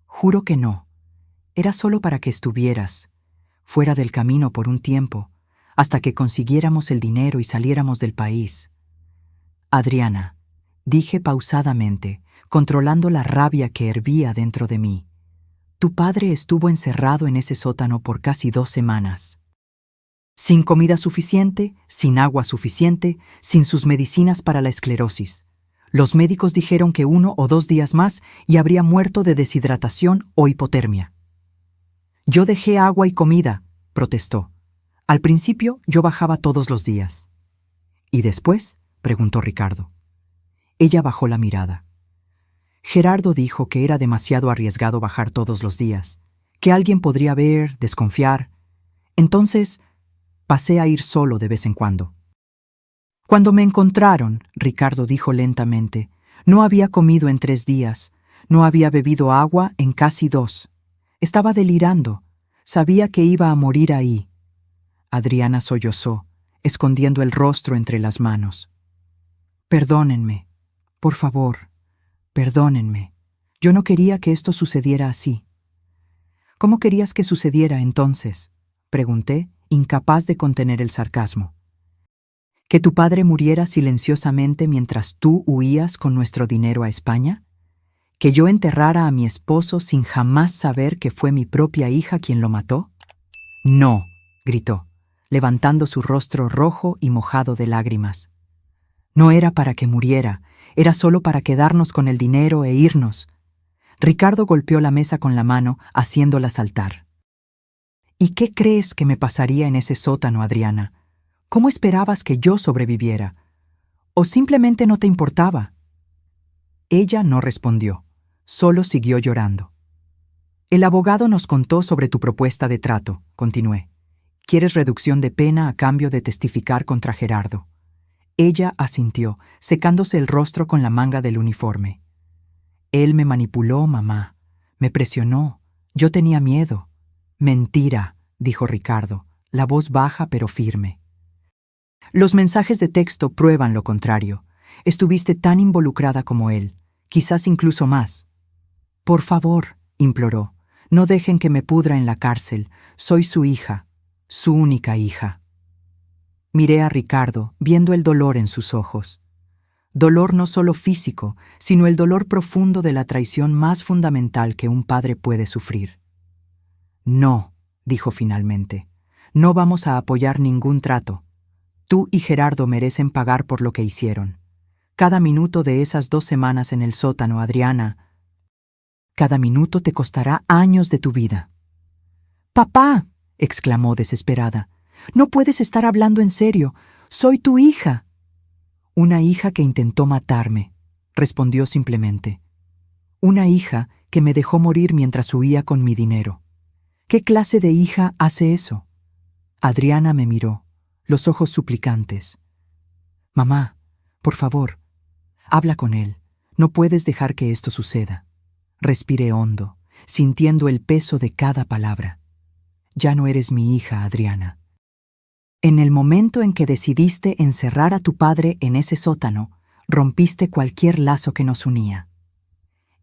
Juro que no. Era solo para que estuvieras, fuera del camino por un tiempo, hasta que consiguiéramos el dinero y saliéramos del país. Adriana, dije pausadamente, controlando la rabia que hervía dentro de mí. Tu padre estuvo encerrado en ese sótano por casi 2 semanas. Sin comida suficiente, sin agua suficiente, sin sus medicinas para la esclerosis. Los médicos dijeron que 1 o 2 días más y habría muerto de deshidratación o hipotermia. Yo dejé agua y comida, protestó. Al principio yo bajaba todos los días. ¿Y después? Preguntó Ricardo. Ella bajó la mirada. Gerardo dijo que era demasiado arriesgado bajar todos los días, que alguien podría ver, desconfiar. Entonces, pasé a ir solo de vez en cuando. Cuando me encontraron, Ricardo dijo lentamente, no había comido en 3 días, no había bebido agua en casi 2. Estaba delirando. Sabía que iba a morir ahí. Adriana sollozó, escondiendo el rostro entre las manos. Perdónenme, por favor, perdónenme. Yo no quería que esto sucediera así. ¿Cómo querías que sucediera entonces? Pregunté, incapaz de contener el sarcasmo. ¿Que tu padre muriera silenciosamente mientras tú huías con nuestro dinero a España? ¿Que yo enterrara a mi esposo sin jamás saber que fue mi propia hija quien lo mató? No, gritó, levantando su rostro rojo y mojado de lágrimas. No era para que muriera, era solo para quedarnos con el dinero e irnos. Ricardo golpeó la mesa con la mano, haciéndola saltar. ¿Y qué crees que me pasaría en ese sótano, Adriana? ¿Cómo esperabas que yo sobreviviera? ¿O simplemente no te importaba? Ella no respondió, solo siguió llorando. El abogado nos contó sobre tu propuesta de trato, continué. ¿Quieres reducción de pena a cambio de testificar contra Gerardo? Ella asintió, secándose el rostro con la manga del uniforme. Él me manipuló, mamá. Me presionó. Yo tenía miedo. Mentira, dijo Ricardo, la voz baja pero firme. Los mensajes de texto prueban lo contrario. Estuviste tan involucrada como él, quizás incluso más. Por favor, imploró, no dejen que me pudra en la cárcel. Soy su hija, su única hija. Miré a Ricardo, viendo el dolor en sus ojos. Dolor no solo físico, sino el dolor profundo de la traición más fundamental que un padre puede sufrir. No, dijo finalmente, no vamos a apoyar ningún trato. Tú y Gerardo merecen pagar por lo que hicieron. Cada minuto de esas 2 semanas en el sótano, Adriana, cada minuto te costará años de tu vida. ¡Papá!, exclamó desesperada. No puedes estar hablando en serio. Soy tu hija. Una hija que intentó matarme, respondió simplemente. Una hija que me dejó morir mientras huía con mi dinero. ¿Qué clase de hija hace eso? Adriana me miró, los ojos suplicantes. Mamá, por favor, habla con él. No puedes dejar que esto suceda. Respiré hondo, sintiendo el peso de cada palabra. Ya no eres mi hija, Adriana. En el momento en que decidiste encerrar a tu padre en ese sótano, rompiste cualquier lazo que nos unía.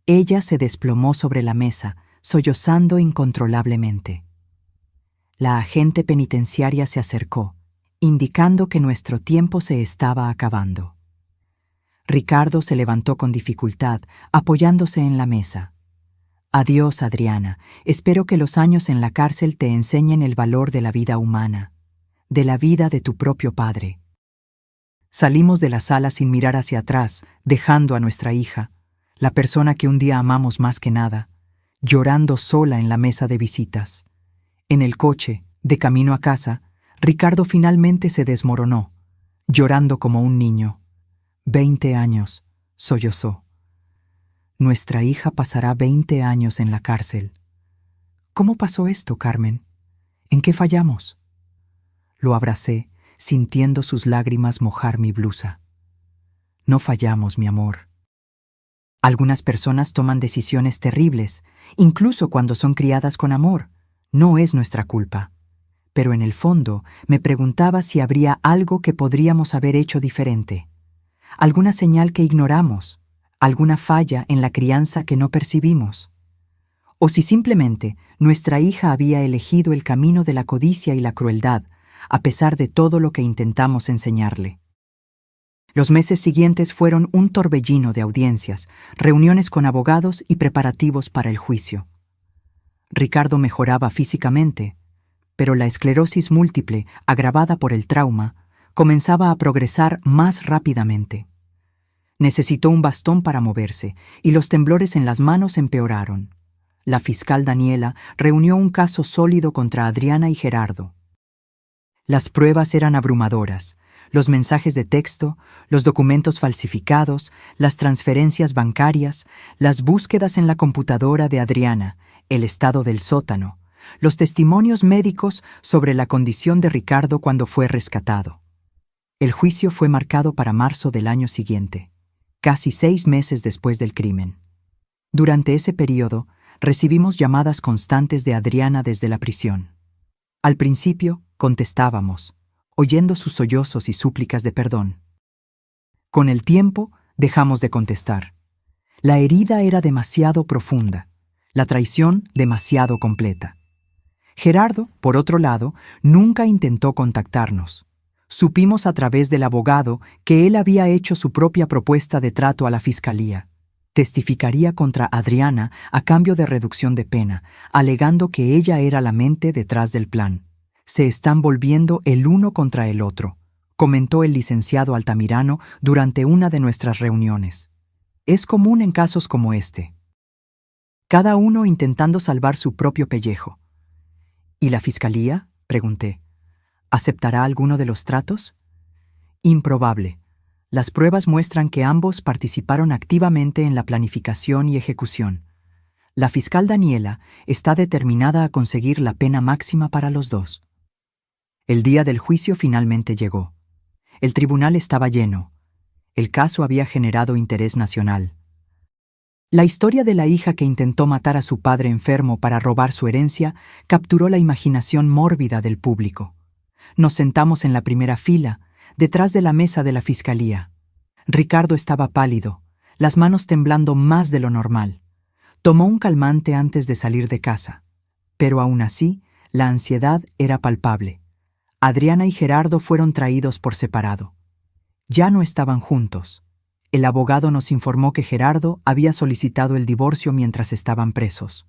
Ella se desplomó sobre la mesa, sollozando incontrolablemente. La agente penitenciaria se acercó. indicando que nuestro tiempo se estaba acabando. Ricardo se levantó con dificultad, apoyándose en la mesa. Adiós, Adriana. Espero que los años en la cárcel te enseñen el valor de la vida humana, de la vida de tu propio padre. Salimos de la sala sin mirar hacia atrás, dejando a nuestra hija, la persona que un día amamos más que nada, llorando sola en la mesa de visitas. En el coche, de camino a casa, Ricardo finalmente se desmoronó, llorando como un niño. 20 años, sollozó. Nuestra hija pasará 20 años en la cárcel. ¿Cómo pasó esto, Carmen? ¿En qué fallamos? Lo abracé, sintiendo sus lágrimas mojar mi blusa. No fallamos, mi amor. Algunas personas toman decisiones terribles, incluso cuando son criadas con amor. No es nuestra culpa. Pero en el fondo me preguntaba si habría algo que podríamos haber hecho diferente. Alguna señal que ignoramos, alguna falla en la crianza que no percibimos. O si simplemente nuestra hija había elegido el camino de la codicia y la crueldad, a pesar de todo lo que intentamos enseñarle. Los meses siguientes fueron un torbellino de audiencias, reuniones con abogados y preparativos para el juicio. Ricardo mejoraba físicamente, pero la esclerosis múltiple, agravada por el trauma, comenzaba a progresar más rápidamente. Necesitó un bastón para moverse, y los temblores en las manos empeoraron. La fiscal Daniela reunió un caso sólido contra Adriana y Gerardo. Las pruebas eran abrumadoras: los mensajes de texto, los documentos falsificados, las transferencias bancarias, las búsquedas en la computadora de Adriana, el estado del sótano, los testimonios médicos sobre la condición de Ricardo cuando fue rescatado. El juicio fue marcado para marzo del año siguiente, casi 6 meses después del crimen. Durante ese periodo, recibimos llamadas constantes de Adriana desde la prisión. Al principio, contestábamos, oyendo sus sollozos y súplicas de perdón. Con el tiempo, dejamos de contestar. La herida era demasiado profunda, la traición demasiado completa. Gerardo, por otro lado, nunca intentó contactarnos. Supimos a través del abogado que él había hecho su propia propuesta de trato a la fiscalía. Testificaría contra Adriana a cambio de reducción de pena, alegando que ella era la mente detrás del plan. Se están volviendo el uno contra el otro, comentó el licenciado Altamirano durante una de nuestras reuniones. Es común en casos como este. Cada uno intentando salvar su propio pellejo. ¿Y la fiscalía?, pregunté. ¿Aceptará alguno de los tratos? Improbable. Las pruebas muestran que ambos participaron activamente en la planificación y ejecución. La fiscal Daniela está determinada a conseguir la pena máxima para los dos. El día del juicio finalmente llegó. El tribunal estaba lleno. El caso había generado interés nacional. La historia de la hija que intentó matar a su padre enfermo para robar su herencia capturó la imaginación mórbida del público. Nos sentamos en la primera fila, detrás de la mesa de la fiscalía. Ricardo estaba pálido, las manos temblando más de lo normal. Tomó un calmante antes de salir de casa, pero aún así, la ansiedad era palpable. Adriana y Gerardo fueron traídos por separado. Ya no estaban juntos. El abogado nos informó que Gerardo había solicitado el divorcio mientras estaban presos.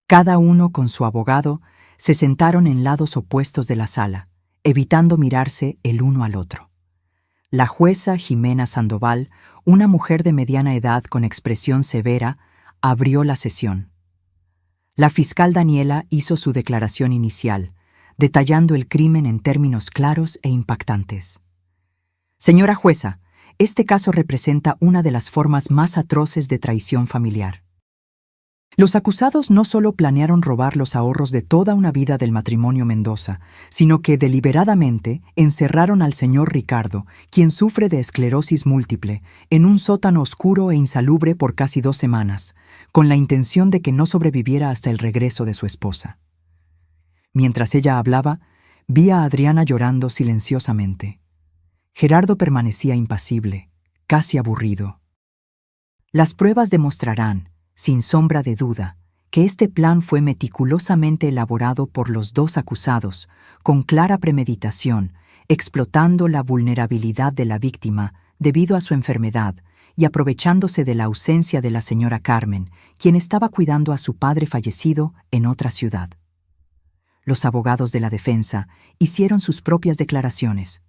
Cada uno con su abogado se sentaron en lados opuestos de la sala, evitando mirarse el uno al otro. La jueza Jimena Sandoval, una mujer de mediana edad con expresión severa, abrió la sesión. La fiscal Daniela hizo su declaración inicial, detallando el crimen en términos claros e impactantes. Señora jueza, este caso representa una de las formas más atroces de traición familiar. Los acusados no solo planearon robar los ahorros de toda una vida del matrimonio Mendoza, sino que deliberadamente encerraron al señor Ricardo, quien sufre de esclerosis múltiple, en un sótano oscuro e insalubre por casi 2 semanas, con la intención de que no sobreviviera hasta el regreso de su esposa. Mientras ella hablaba, vi a Adriana llorando silenciosamente. Gerardo permanecía impasible, casi aburrido. Las pruebas demostrarán, sin sombra de duda, que este plan fue meticulosamente elaborado por los 2 acusados, con clara premeditación, explotando la vulnerabilidad de la víctima debido a su enfermedad y aprovechándose de la ausencia de la señora Carmen, quien estaba cuidando a su padre fallecido en otra ciudad. Los abogados de la defensa hicieron sus propias declaraciones.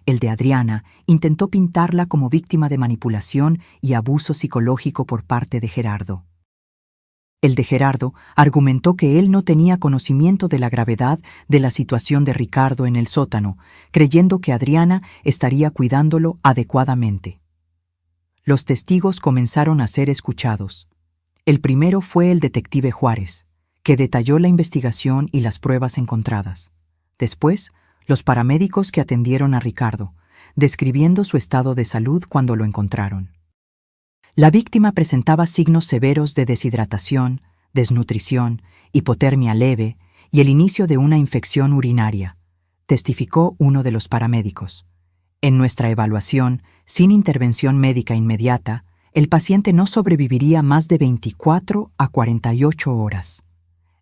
El de Adriana intentó pintarla como víctima de manipulación y abuso psicológico por parte de Gerardo. El de Gerardo argumentó que él no tenía conocimiento de la gravedad de la situación de Ricardo en el sótano, creyendo que Adriana estaría cuidándolo adecuadamente. Los testigos comenzaron a ser escuchados. El primero fue el detective Juárez, que detalló la investigación y las pruebas encontradas. Después, los paramédicos que atendieron a Ricardo, describiendo su estado de salud cuando lo encontraron. La víctima presentaba signos severos de deshidratación, desnutrición, hipotermia leve y el inicio de una infección urinaria, testificó uno de los paramédicos. En nuestra evaluación, sin intervención médica inmediata, el paciente no sobreviviría más de 24 a 48 horas.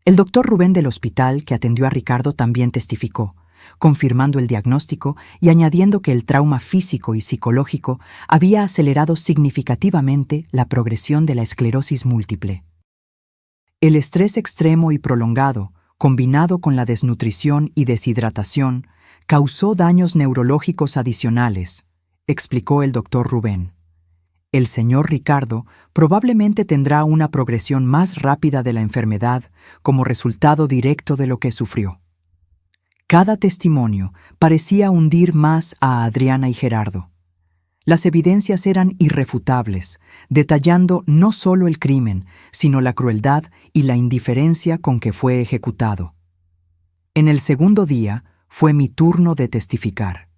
El doctor Rubén del hospital que atendió a Ricardo también testificó, confirmando el diagnóstico y añadiendo que el trauma físico y psicológico había acelerado significativamente la progresión de la esclerosis múltiple. El estrés extremo y prolongado, combinado con la desnutrición y deshidratación, causó daños neurológicos adicionales, explicó el doctor Rubén. El señor Ricardo probablemente tendrá una progresión más rápida de la enfermedad como resultado directo de lo que sufrió. Cada testimonio parecía hundir más a Adriana y Gerardo. Las evidencias eran irrefutables, detallando no solo el crimen, sino la crueldad y la indiferencia con que fue ejecutado. En el segundo día fue mi turno de testificar.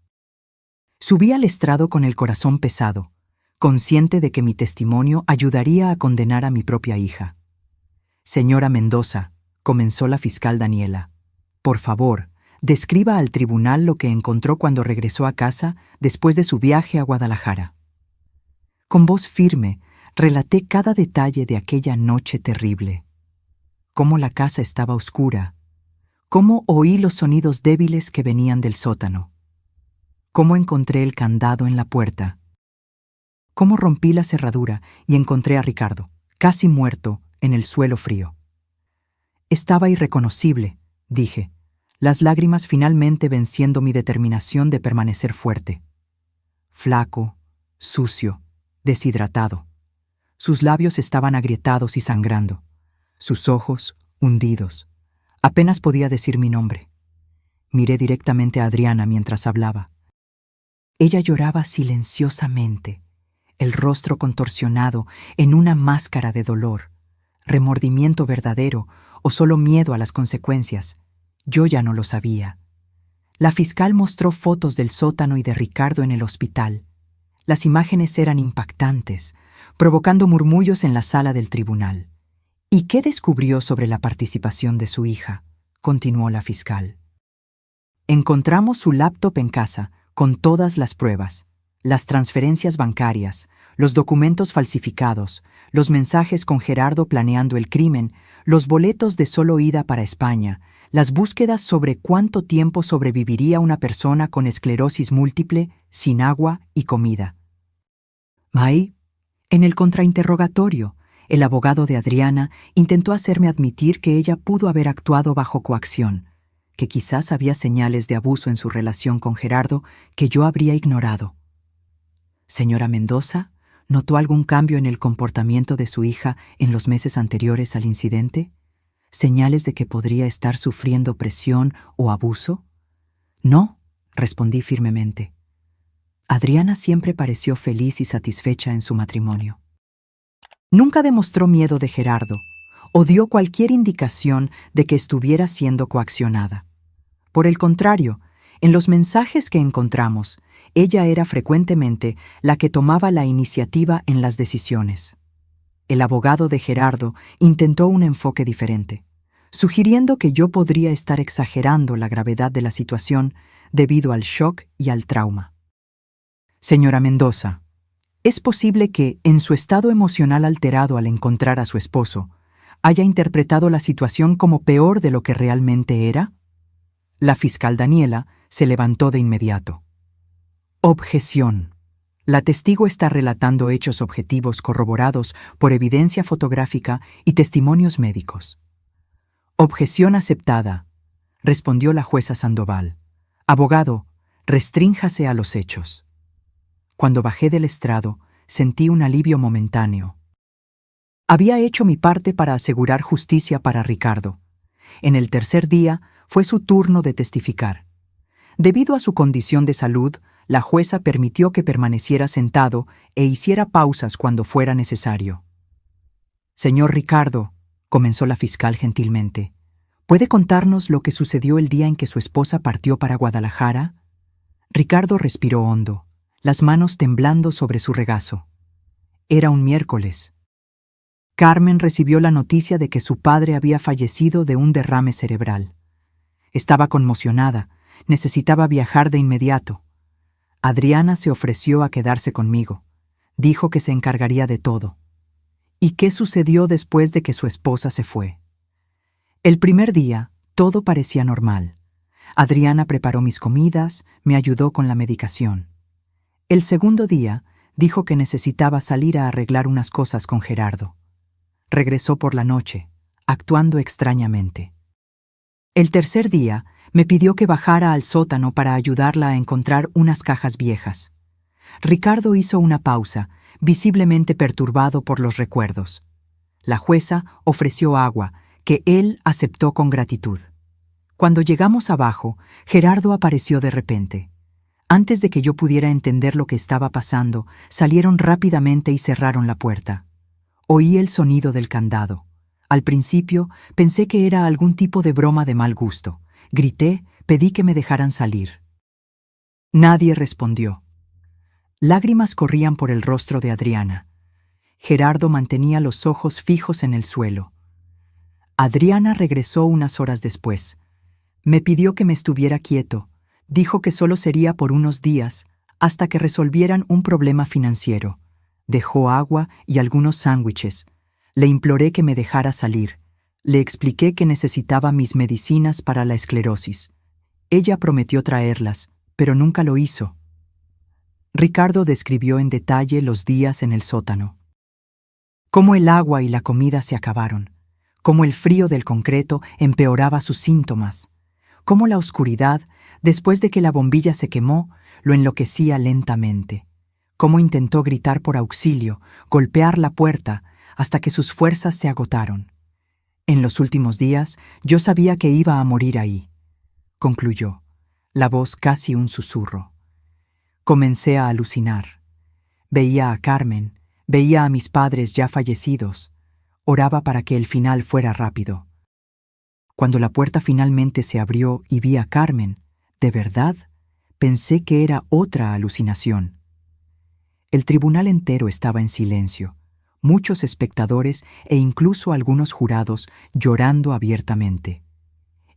Subí al estrado con el corazón pesado, consciente de que mi testimonio ayudaría a condenar a mi propia hija. Señora Mendoza, comenzó la fiscal Daniela, por favor, describa al tribunal lo que encontró cuando regresó a casa después de su viaje a Guadalajara. Con voz firme, relaté cada detalle de aquella noche terrible. Cómo la casa estaba oscura, cómo oí los sonidos débiles que venían del sótano, cómo encontré el candado en la puerta, cómo rompí la cerradura y encontré a Ricardo, casi muerto, en el suelo frío. Estaba irreconocible, dije, las lágrimas finalmente venciendo mi determinación de permanecer fuerte. Flaco, sucio, deshidratado. Sus labios estaban agrietados y sangrando, sus ojos hundidos. Apenas podía decir mi nombre. Miré directamente a Adriana mientras hablaba. Ella lloraba silenciosamente, el rostro contorsionado en una máscara de dolor, remordimiento verdadero o solo miedo a las consecuencias. Yo ya no lo sabía. La fiscal mostró fotos del sótano y de Ricardo en el hospital. Las imágenes eran impactantes, provocando murmullos en la sala del tribunal. ¿Y qué descubrió sobre la participación de su hija?, continuó la fiscal. Encontramos su laptop en casa, con todas las pruebas, las transferencias bancarias, los documentos falsificados, los mensajes con Gerardo planeando el crimen, los boletos de solo ida para España, las búsquedas sobre cuánto tiempo sobreviviría una persona con esclerosis múltiple, sin agua y comida. May, en el contrainterrogatorio, el abogado de Adriana intentó hacerme admitir que ella pudo haber actuado bajo coacción, que quizás había señales de abuso en su relación con Gerardo que yo habría ignorado. Señora Mendoza, ¿notó algún cambio en el comportamiento de su hija en los meses anteriores al incidente? ¿Señales de que podría estar sufriendo presión o abuso? No, respondí firmemente. Adriana siempre pareció feliz y satisfecha en su matrimonio. Nunca demostró miedo de Gerardo o dio cualquier indicación de que estuviera siendo coaccionada. Por el contrario, en los mensajes que encontramos, ella era frecuentemente la que tomaba la iniciativa en las decisiones. El abogado de Gerardo intentó un enfoque diferente, sugiriendo que yo podría estar exagerando la gravedad de la situación debido al shock y al trauma. Señora Mendoza, ¿es posible que, en su estado emocional alterado al encontrar a su esposo, haya interpretado la situación como peor de lo que realmente era? La fiscal Daniela Se levantó de inmediato. Objeción. La testigo está relatando hechos objetivos corroborados por evidencia fotográfica y testimonios médicos. Objeción aceptada, respondió la jueza Sandoval. Abogado, restrínjase a los hechos. Cuando bajé del estrado, sentí un alivio momentáneo. Había hecho mi parte para asegurar justicia para Ricardo. En el tercer día fue su turno de testificar. Debido a su condición de salud, la jueza permitió que permaneciera sentado e hiciera pausas cuando fuera necesario. Señor Ricardo, comenzó la fiscal gentilmente, ¿puede contarnos lo que sucedió el día en que su esposa partió para Guadalajara? Ricardo respiró hondo, las manos temblando sobre su regazo. Era un miércoles. Carmen recibió la noticia de que su padre había fallecido de un derrame cerebral. Estaba conmocionada, necesitaba viajar de inmediato. Adriana se ofreció a quedarse conmigo. Dijo que se encargaría de todo. ¿Y qué sucedió después de que su esposa se fue? El primer día, todo parecía normal. Adriana preparó mis comidas, me ayudó con la medicación. El segundo día, dijo que necesitaba salir a arreglar unas cosas con Gerardo. Regresó por la noche, actuando extrañamente. El tercer día, me pidió que bajara al sótano para ayudarla a encontrar unas cajas viejas. Ricardo hizo una pausa, visiblemente perturbado por los recuerdos. La jueza ofreció agua, que él aceptó con gratitud. Cuando llegamos abajo, Gerardo apareció de repente. Antes de que yo pudiera entender lo que estaba pasando, salieron rápidamente y cerraron la puerta. Oí el sonido del candado. Al principio, pensé que era algún tipo de broma de mal gusto. Grité, pedí que me dejaran salir. Nadie respondió. Lágrimas corrían por el rostro de Adriana. Gerardo mantenía los ojos fijos en el suelo. Adriana regresó unas horas después. Me pidió que me estuviera quieto. Dijo que solo sería por unos días, hasta que resolvieran un problema financiero. Dejó agua y algunos sándwiches. Le imploré que me dejara salir. Le expliqué que necesitaba mis medicinas para la esclerosis. Ella prometió traerlas, pero nunca lo hizo. Ricardo describió en detalle los días en el sótano. Cómo el agua y la comida se acabaron. Cómo el frío del concreto empeoraba sus síntomas. Cómo la oscuridad, después de que la bombilla se quemó, lo enloquecía lentamente. Cómo intentó gritar por auxilio, golpear la puerta, hasta que sus fuerzas se agotaron. En los últimos días, yo sabía que iba a morir ahí, concluyó, la voz casi un susurro. Comencé a alucinar. Veía a Carmen, veía a mis padres ya fallecidos. Oraba para que el final fuera rápido. Cuando la puerta finalmente se abrió y vi a Carmen, de verdad, pensé que era otra alucinación. El tribunal entero estaba en silencio. Muchos espectadores e incluso algunos jurados llorando abiertamente.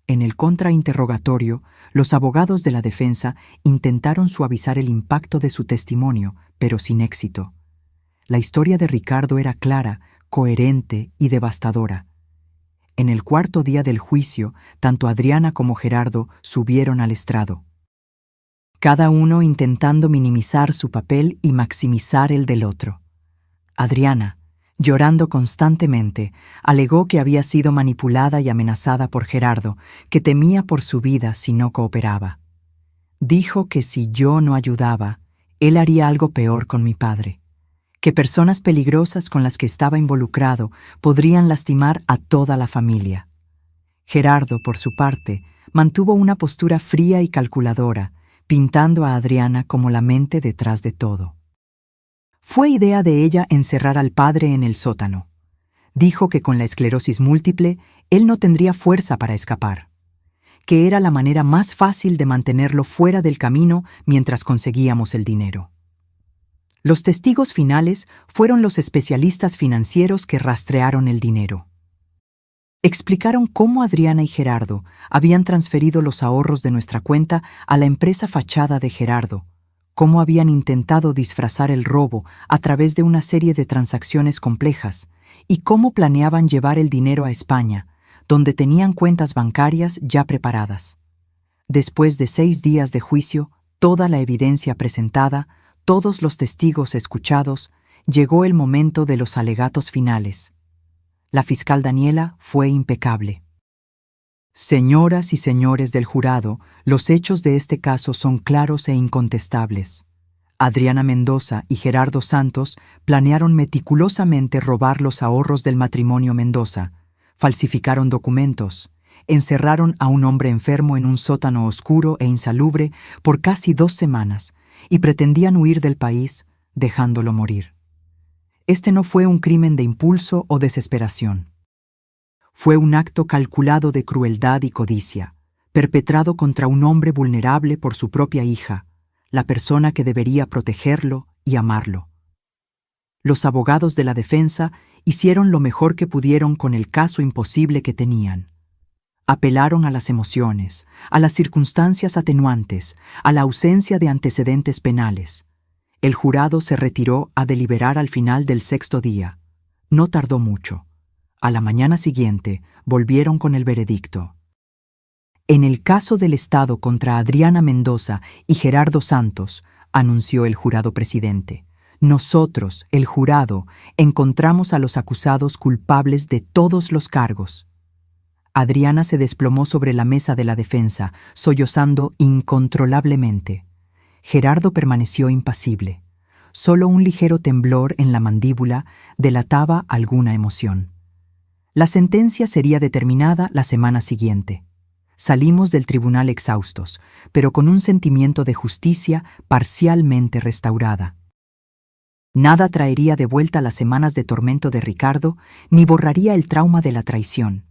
En el contrainterrogatorio, los abogados de la defensa intentaron suavizar el impacto de su testimonio, pero sin éxito. La historia de Ricardo era clara, coherente y devastadora. En el cuarto día del juicio, tanto Adriana como Gerardo subieron al estrado. Cada uno intentando minimizar su papel y maximizar el del otro. Adriana, llorando constantemente, alegó que había sido manipulada y amenazada por Gerardo, que temía por su vida si no cooperaba. Dijo que si yo no ayudaba, él haría algo peor con mi padre, que personas peligrosas con las que estaba involucrado podrían lastimar a toda la familia. Gerardo, por su parte, mantuvo una postura fría y calculadora, pintando a Adriana como la mente detrás de todo. Fue idea de ella encerrar al padre en el sótano. Dijo que con la esclerosis múltiple, él no tendría fuerza para escapar. Que era la manera más fácil de mantenerlo fuera del camino mientras conseguíamos el dinero. Los testigos finales fueron los especialistas financieros que rastrearon el dinero. Explicaron cómo Adriana y Gerardo habían transferido los ahorros de nuestra cuenta a la empresa fachada de Gerardo, cómo habían intentado disfrazar el robo a través de una serie de transacciones complejas y cómo planeaban llevar el dinero a España, donde tenían cuentas bancarias ya preparadas. Después de 6 días de juicio, toda la evidencia presentada, todos los testigos escuchados, llegó el momento de los alegatos finales. La fiscal Daniela fue impecable. Señoras y señores del jurado, los hechos de este caso son claros e incontestables. Adriana Mendoza y Gerardo Santos planearon meticulosamente robar los ahorros del matrimonio Mendoza, falsificaron documentos, encerraron a un hombre enfermo en un sótano oscuro e insalubre por casi 2 semanas y pretendían huir del país dejándolo morir. Este no fue un crimen de impulso o desesperación. Fue un acto calculado de crueldad y codicia, perpetrado contra un hombre vulnerable por su propia hija, la persona que debería protegerlo y amarlo. Los abogados de la defensa hicieron lo mejor que pudieron con el caso imposible que tenían. Apelaron a las emociones, a las circunstancias atenuantes, a la ausencia de antecedentes penales. El jurado se retiró a deliberar al final del 6º día. No tardó mucho. A la mañana siguiente volvieron con el veredicto. En el caso del Estado contra Adriana Mendoza y Gerardo Santos, anunció el jurado presidente, nosotros, el jurado, encontramos a los acusados culpables de todos los cargos. Adriana se desplomó sobre la mesa de la defensa, sollozando incontrolablemente. Gerardo permaneció impasible. Solo un ligero temblor en la mandíbula delataba alguna emoción. La sentencia sería determinada la semana siguiente. Salimos del tribunal exhaustos, pero con un sentimiento de justicia parcialmente restaurada. Nada traería de vuelta las semanas de tormento de Ricardo, ni borraría el trauma de la traición,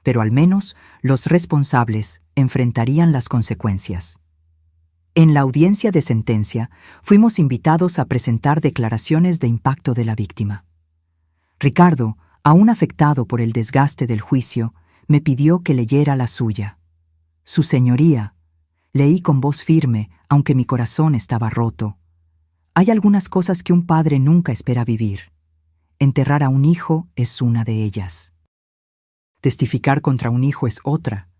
pero al menos los responsables enfrentarían las consecuencias. En la audiencia de sentencia, fuimos invitados a presentar declaraciones de impacto de la víctima. Ricardo, aún afectado por el desgaste del juicio, me pidió que leyera la suya. Su señoría, leí con voz firme, aunque mi corazón estaba roto. Hay algunas cosas que un padre nunca espera vivir. Enterrar a un hijo es una de ellas. Testificar contra un hijo es otra.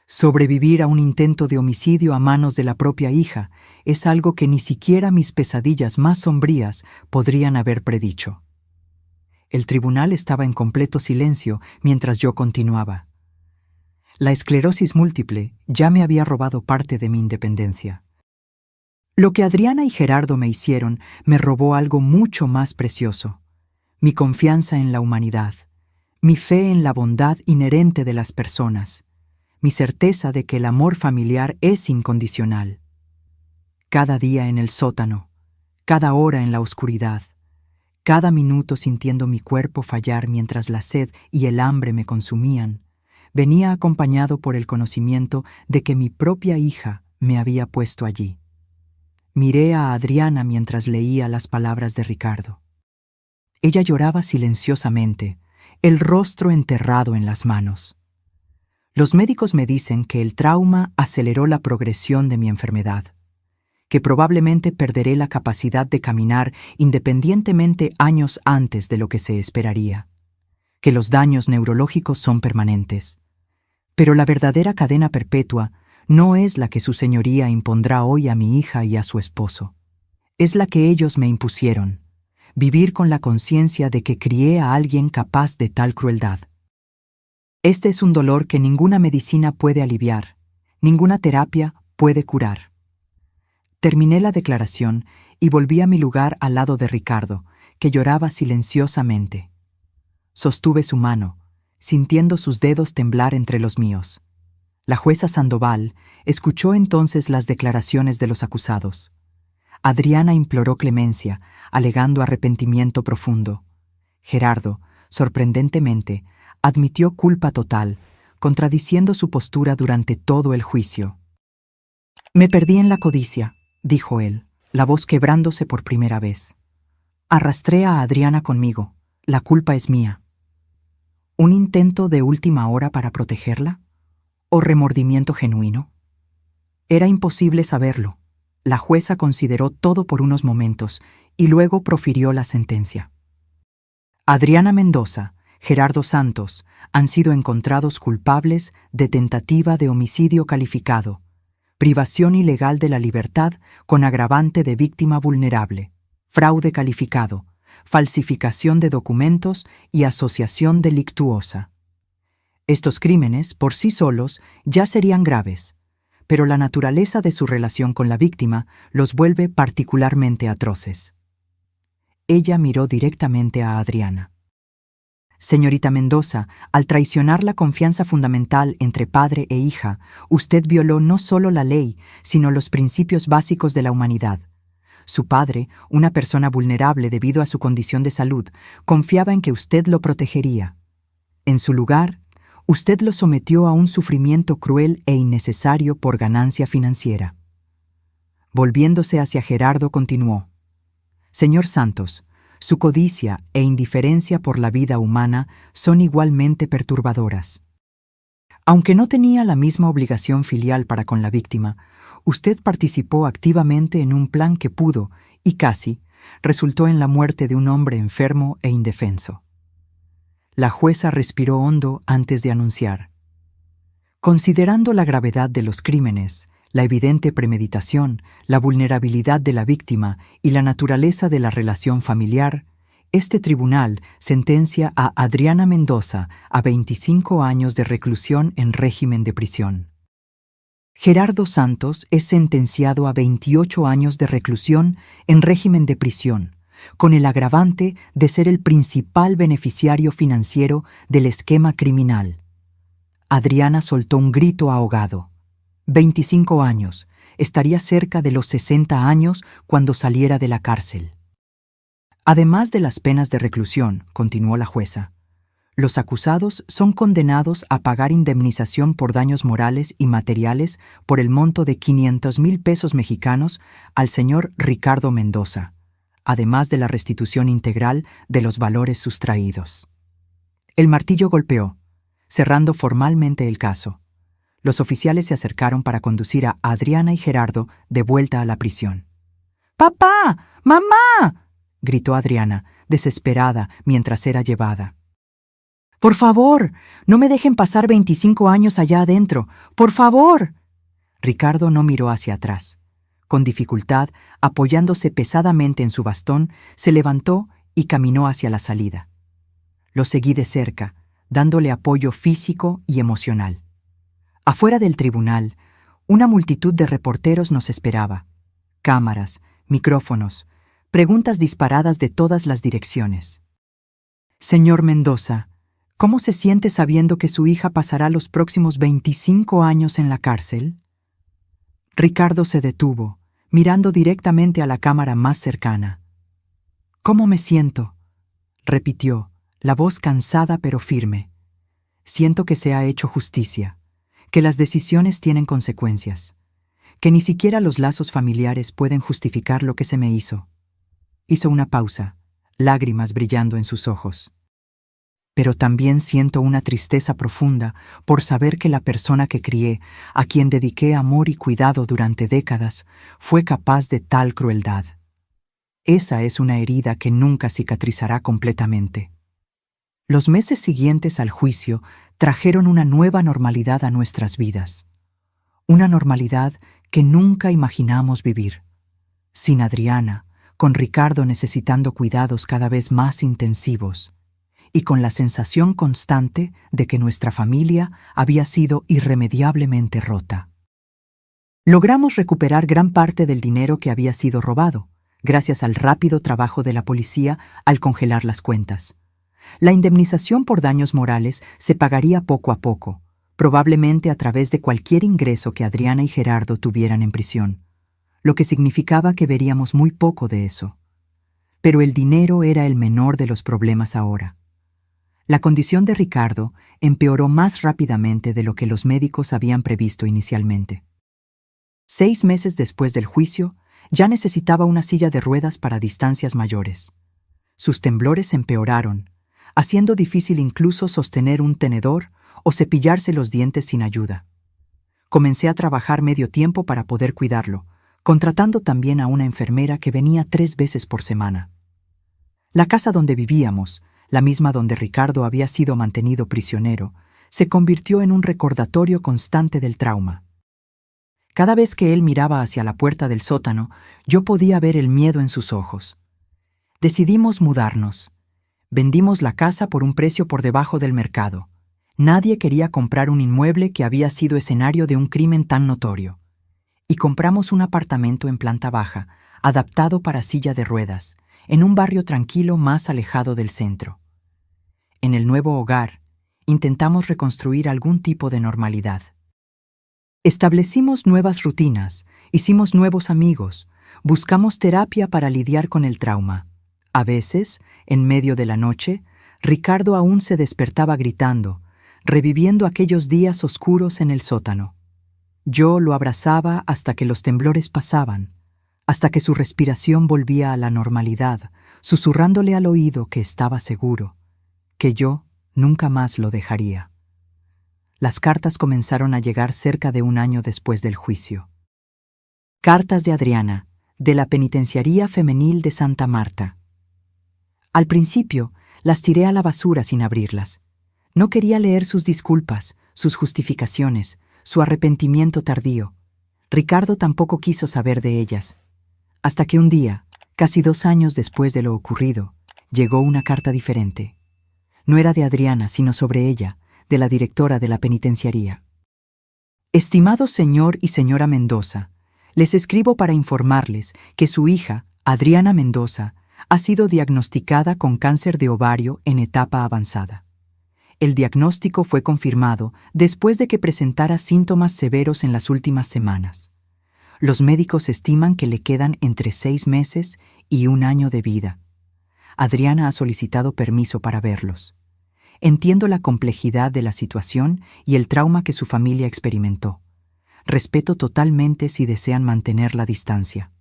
Sobrevivir a un intento de homicidio a manos de la propia hija es algo que ni siquiera mis pesadillas más sombrías podrían haber predicho. El tribunal estaba en completo silencio mientras yo continuaba. La esclerosis múltiple ya me había robado parte de mi independencia. Lo que Adriana y Gerardo me hicieron me robó algo mucho más precioso: mi confianza en la humanidad, mi fe en la bondad inherente de las personas, mi certeza de que el amor familiar es incondicional. Cada día en el sótano, cada hora en la oscuridad, cada minuto sintiendo mi cuerpo fallar mientras la sed y el hambre me consumían, venía acompañado por el conocimiento de que mi propia hija me había puesto allí. Miré a Adriana mientras leía las palabras de Ricardo. Ella lloraba silenciosamente, el rostro enterrado en las manos. Los médicos me dicen que el trauma aceleró la progresión de mi enfermedad, que probablemente perderé la capacidad de caminar independientemente años antes de lo que se esperaría, que los daños neurológicos son permanentes. Pero la verdadera cadena perpetua no es la que su señoría impondrá hoy a mi hija y a su esposo. Es la que ellos me impusieron: vivir con la conciencia de que crié a alguien capaz de tal crueldad. Este es un dolor que ninguna medicina puede aliviar, ninguna terapia puede curar. Terminé la declaración y volví a mi lugar al lado de Ricardo, que lloraba silenciosamente. Sostuve su mano, sintiendo sus dedos temblar entre los míos. La jueza Sandoval escuchó entonces las declaraciones de los acusados. Adriana imploró clemencia, alegando arrepentimiento profundo. Gerardo, sorprendentemente, admitió culpa total, contradiciendo su postura durante todo el juicio. «Me perdí en la codicia», dijo él, la voz quebrándose por primera vez. «Arrastré a Adriana conmigo. La culpa es mía». ¿Un intento de última hora para protegerla? ¿O remordimiento genuino? Era imposible saberlo. La jueza consideró todo por unos momentos y luego profirió la sentencia. Adriana Mendoza, Gerardo Santos han sido encontrados culpables de tentativa de homicidio calificado, privación ilegal de la libertad con agravante de víctima vulnerable, fraude calificado, falsificación de documentos y asociación delictuosa. Estos crímenes, por sí solos, ya serían graves, pero la naturaleza de su relación con la víctima los vuelve particularmente atroces. Ella miró directamente a Adriana. Señorita Mendoza, al traicionar la confianza fundamental entre padre e hija, usted violó no solo la ley, sino los principios básicos de la humanidad. Su padre, una persona vulnerable debido a su condición de salud, confiaba en que usted lo protegería. En su lugar, usted lo sometió a un sufrimiento cruel e innecesario por ganancia financiera. Volviéndose hacia Gerardo, continuó: Señor Santos, su codicia e indiferencia por la vida humana son igualmente perturbadoras. Aunque no tenía la misma obligación filial para con la víctima, usted participó activamente en un plan que pudo, y casi, resultó en la muerte de un hombre enfermo e indefenso. La jueza respiró hondo antes de anunciar: considerando la gravedad de los crímenes, la evidente premeditación, la vulnerabilidad de la víctima y la naturaleza de la relación familiar, este tribunal sentencia a Adriana Mendoza a 25 años de reclusión en régimen de prisión. Gerardo Santos es sentenciado a 28 años de reclusión en régimen de prisión, con el agravante de ser el principal beneficiario financiero del esquema criminal. Adriana soltó un grito ahogado. 25 años. Estaría cerca de los 60 años cuando saliera de la cárcel. Además de las penas de reclusión, continuó la jueza, los acusados son condenados a pagar indemnización por daños morales y materiales por el monto de 500,000 pesos mexicanos al señor Ricardo Mendoza, además de la restitución integral de los valores sustraídos. El martillo golpeó, cerrando formalmente el caso. Los oficiales se acercaron para conducir a Adriana y Gerardo de vuelta a la prisión. ¡Papá! ¡Mamá!, gritó Adriana, desesperada, mientras era llevada. ¡Por favor! ¡No me dejen pasar 25 años allá adentro! ¡Por favor! Ricardo no miró hacia atrás. Con dificultad, apoyándose pesadamente en su bastón, se levantó y caminó hacia la salida. Lo seguí de cerca, dándole apoyo físico y emocional. Afuera del tribunal, una multitud de reporteros nos esperaba. Cámaras, micrófonos, preguntas disparadas de todas las direcciones. Señor Mendoza, ¿cómo se siente sabiendo que su hija pasará los próximos 25 años en la cárcel? Ricardo se detuvo, mirando directamente a la cámara más cercana. ¿Cómo me siento?, repitió, la voz cansada pero firme. Siento que se ha hecho justicia, que las decisiones tienen consecuencias, que ni siquiera los lazos familiares pueden justificar lo que se me hizo. Hizo una pausa, lágrimas brillando en sus ojos. Pero también siento una tristeza profunda por saber que la persona que crié, a quien dediqué amor y cuidado durante décadas, fue capaz de tal crueldad. Esa es una herida que nunca cicatrizará completamente. Los meses siguientes al juicio trajeron una nueva normalidad a nuestras vidas. Una normalidad que nunca imaginamos vivir. Sin Adriana, con Ricardo necesitando cuidados cada vez más intensivos, y con la sensación constante de que nuestra familia había sido irremediablemente rota. Logramos recuperar gran parte del dinero que había sido robado, gracias al rápido trabajo de la policía al congelar las cuentas. La indemnización por daños morales se pagaría poco a poco, probablemente a través de cualquier ingreso que Adriana y Gerardo tuvieran en prisión, lo que significaba que veríamos muy poco de eso. Pero el dinero era el menor de los problemas ahora. La condición de Ricardo empeoró más rápidamente de lo que los médicos habían previsto inicialmente. 6 meses después del juicio, ya necesitaba una silla de ruedas para distancias mayores. Sus temblores empeoraron, haciendo difícil incluso sostener un tenedor o cepillarse los dientes sin ayuda. Comencé a trabajar medio tiempo para poder cuidarlo, contratando también a una enfermera que venía 3 veces por semana. La casa donde vivíamos, la misma donde Ricardo había sido mantenido prisionero, se convirtió en un recordatorio constante del trauma. Cada vez que él miraba hacia la puerta del sótano, yo podía ver el miedo en sus ojos. Decidimos mudarnos. Vendimos la casa por un precio por debajo del mercado. Nadie quería comprar un inmueble que había sido escenario de un crimen tan notorio. Y compramos un apartamento en planta baja, adaptado para silla de ruedas, en un barrio tranquilo más alejado del centro. En el nuevo hogar, intentamos reconstruir algún tipo de normalidad. Establecimos nuevas rutinas, hicimos nuevos amigos, buscamos terapia para lidiar con el trauma. A veces, en medio de la noche, Ricardo aún se despertaba gritando, reviviendo aquellos días oscuros en el sótano. Yo lo abrazaba hasta que los temblores pasaban, hasta que su respiración volvía a la normalidad, susurrándole al oído que estaba seguro, que yo nunca más lo dejaría. Las cartas comenzaron a llegar cerca de un año después del juicio. Cartas de Adriana, de la Penitenciaría Femenil de Santa Marta. Al principio, las tiré a la basura sin abrirlas. No quería leer sus disculpas, sus justificaciones, su arrepentimiento tardío. Ricardo tampoco quiso saber de ellas. Hasta que un día, casi 2 años después de lo ocurrido, llegó una carta diferente. No era de Adriana, sino sobre ella, de la directora de la penitenciaría. Estimado señor y señora Mendoza, les escribo para informarles que su hija, Adriana Mendoza, ha sido diagnosticada con cáncer de ovario en etapa avanzada. El diagnóstico fue confirmado después de que presentara síntomas severos en las últimas semanas. Los médicos estiman que le quedan entre 6 meses y 1 año de vida. Adriana ha solicitado permiso para verlos. Entiendo la complejidad de la situación y el trauma que su familia experimentó. Respeto totalmente si desean mantener la distancia.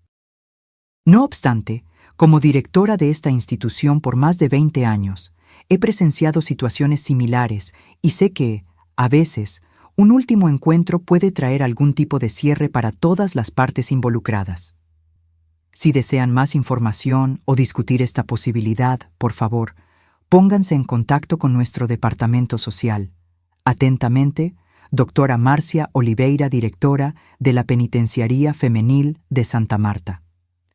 No obstante, como directora de esta institución por más de 20 años, he presenciado situaciones similares y sé que, a veces, un último encuentro puede traer algún tipo de cierre para todas las partes involucradas. Si desean más información o discutir esta posibilidad, por favor, pónganse en contacto con nuestro departamento social. Atentamente, doctora Marcia Oliveira, directora de la Penitenciaría Femenil de Santa Marta.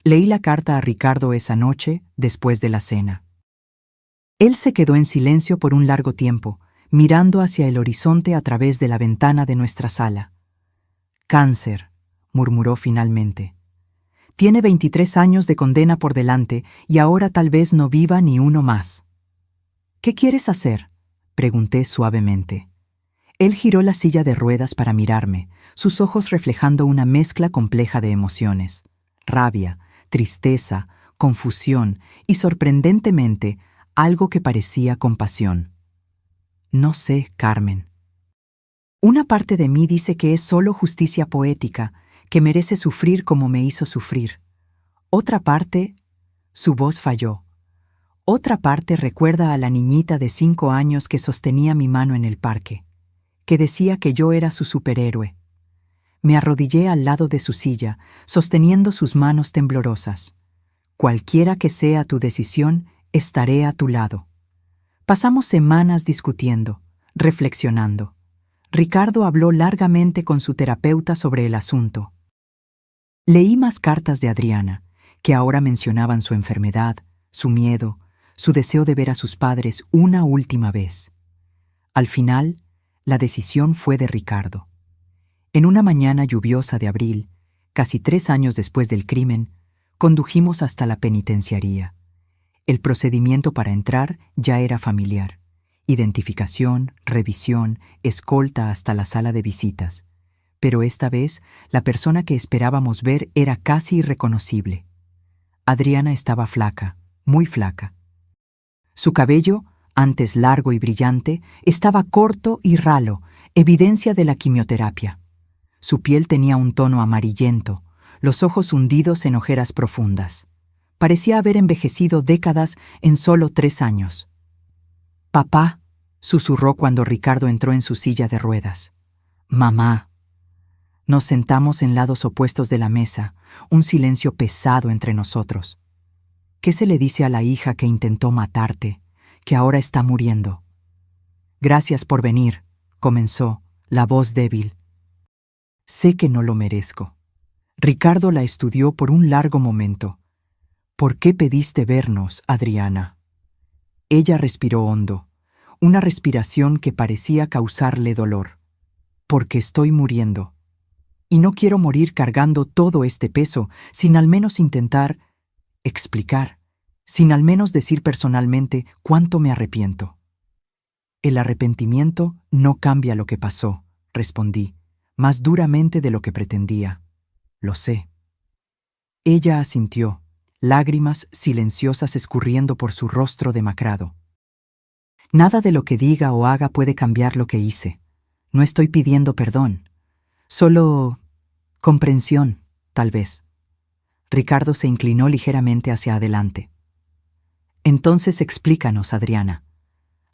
Leí la carta a Ricardo esa noche, después de la cena. Él se quedó en silencio por un largo tiempo, mirando hacia el horizonte a través de la ventana de nuestra sala. «Cáncer», murmuró finalmente. «Tiene 23 años de condena por delante y ahora tal vez no viva ni uno más». «¿Qué quieres hacer?», pregunté suavemente. Él giró la silla de ruedas para mirarme, sus ojos reflejando una mezcla compleja de emociones: rabia, tristeza, confusión y, sorprendentemente, algo que parecía compasión. «No sé, Carmen. Una parte de mí dice que es solo justicia poética, que merece sufrir como me hizo sufrir. Otra parte...» Su voz falló. «Otra parte recuerda a la niñita de 5 años que sostenía mi mano en el parque, que decía que yo era su superhéroe. Me arrodillé al lado de su silla, sosteniendo sus manos temblorosas. Cualquiera que sea tu decisión, estaré a tu lado». Pasamos semanas discutiendo, reflexionando. Ricardo habló largamente con su terapeuta sobre el asunto. Leí más cartas de Adriana, que ahora mencionaban su enfermedad, su miedo, su deseo de ver a sus padres una última vez. Al final, la decisión fue de Ricardo. En una mañana lluviosa de abril, casi 3 años después del crimen, condujimos hasta la penitenciaría. El procedimiento para entrar ya era familiar: identificación, revisión, escolta hasta la sala de visitas. Pero esta vez, la persona que esperábamos ver era casi irreconocible. Adriana estaba flaca, muy flaca. Su cabello, antes largo y brillante, estaba corto y ralo, evidencia de la quimioterapia. Su piel tenía un tono amarillento, los ojos hundidos en ojeras profundas. Parecía haber envejecido décadas en solo 3 años. «Papá», susurró cuando Ricardo entró en su silla de ruedas. «Mamá». Nos sentamos en lados opuestos de la mesa, un silencio pesado entre nosotros. «¿Qué se le dice a la hija que intentó matarte, que ahora está muriendo?» «Gracias por venir», comenzó, la voz débil. Sé que no lo merezco. Ricardo la estudió por un largo momento. ¿Por qué pediste vernos, Adriana? Ella respiró hondo, una respiración que parecía causarle dolor. Porque estoy muriendo. Y no quiero morir cargando todo este peso sin al menos intentar explicar, sin al menos decir personalmente cuánto me arrepiento. El arrepentimiento no cambia lo que pasó, respondí, más duramente de lo que pretendía. Lo sé. Ella asintió, lágrimas silenciosas escurriendo por su rostro demacrado. Nada de lo que diga o haga puede cambiar lo que hice. No estoy pidiendo perdón. Solo comprensión, tal vez. Ricardo se inclinó ligeramente hacia adelante. Entonces explícanos, Adriana.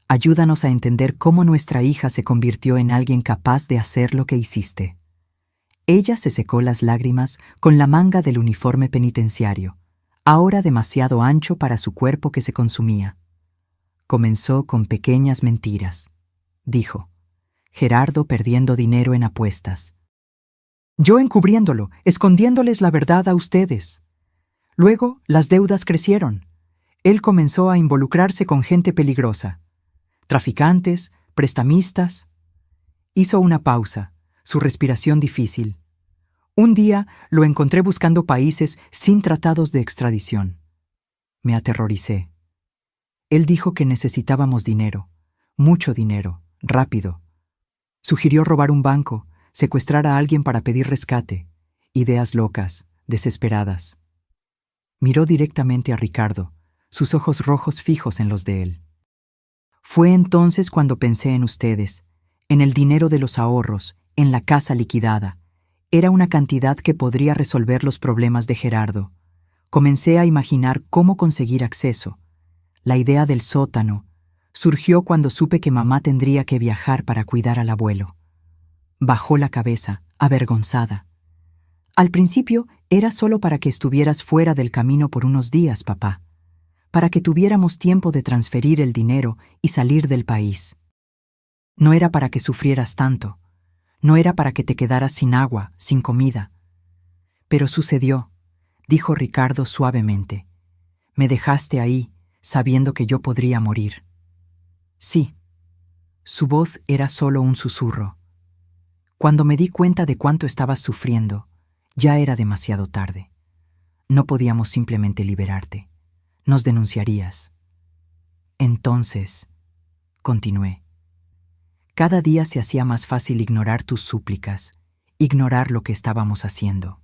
Ayúdanos a entender cómo nuestra hija se convirtió en alguien capaz de hacer lo que hiciste. Ella se secó las lágrimas con la manga del uniforme penitenciario, ahora demasiado ancho para su cuerpo que se consumía. Comenzó con pequeñas mentiras, dijo. Gerardo perdiendo dinero en apuestas. Yo encubriéndolo, escondiéndoles la verdad a ustedes. Luego, las deudas crecieron. Él comenzó a involucrarse con gente peligrosa. Traficantes, prestamistas. Hizo una pausa, su respiración difícil. Un día lo encontré buscando países sin tratados de extradición. Me aterroricé. Él dijo que necesitábamos dinero, mucho dinero, rápido. Sugirió robar un banco, secuestrar a alguien para pedir rescate. Ideas locas, desesperadas. Miró directamente a Ricardo, sus ojos rojos fijos en los de él. Fue entonces cuando pensé en ustedes, en el dinero de los ahorros, en la casa liquidada. Era una cantidad que podría resolver los problemas de Gerardo. Comencé a imaginar cómo conseguir acceso. La idea del sótano surgió cuando supe que mamá tendría que viajar para cuidar al abuelo. Bajó la cabeza, avergonzada. Al principio era solo para que estuvieras fuera del camino por unos días, papá, para que tuviéramos tiempo de transferir el dinero y salir del país. No era para que sufrieras tanto, no era para que te quedaras sin agua, sin comida. Pero sucedió, dijo Ricardo suavemente. Me dejaste ahí, sabiendo que yo podría morir. Sí. Su voz era solo un susurro. Cuando me di cuenta de cuánto estabas sufriendo, ya era demasiado tarde. No podíamos simplemente liberarte. Nos denunciarías. Entonces, continué, cada día se hacía más fácil ignorar tus súplicas, ignorar lo que estábamos haciendo.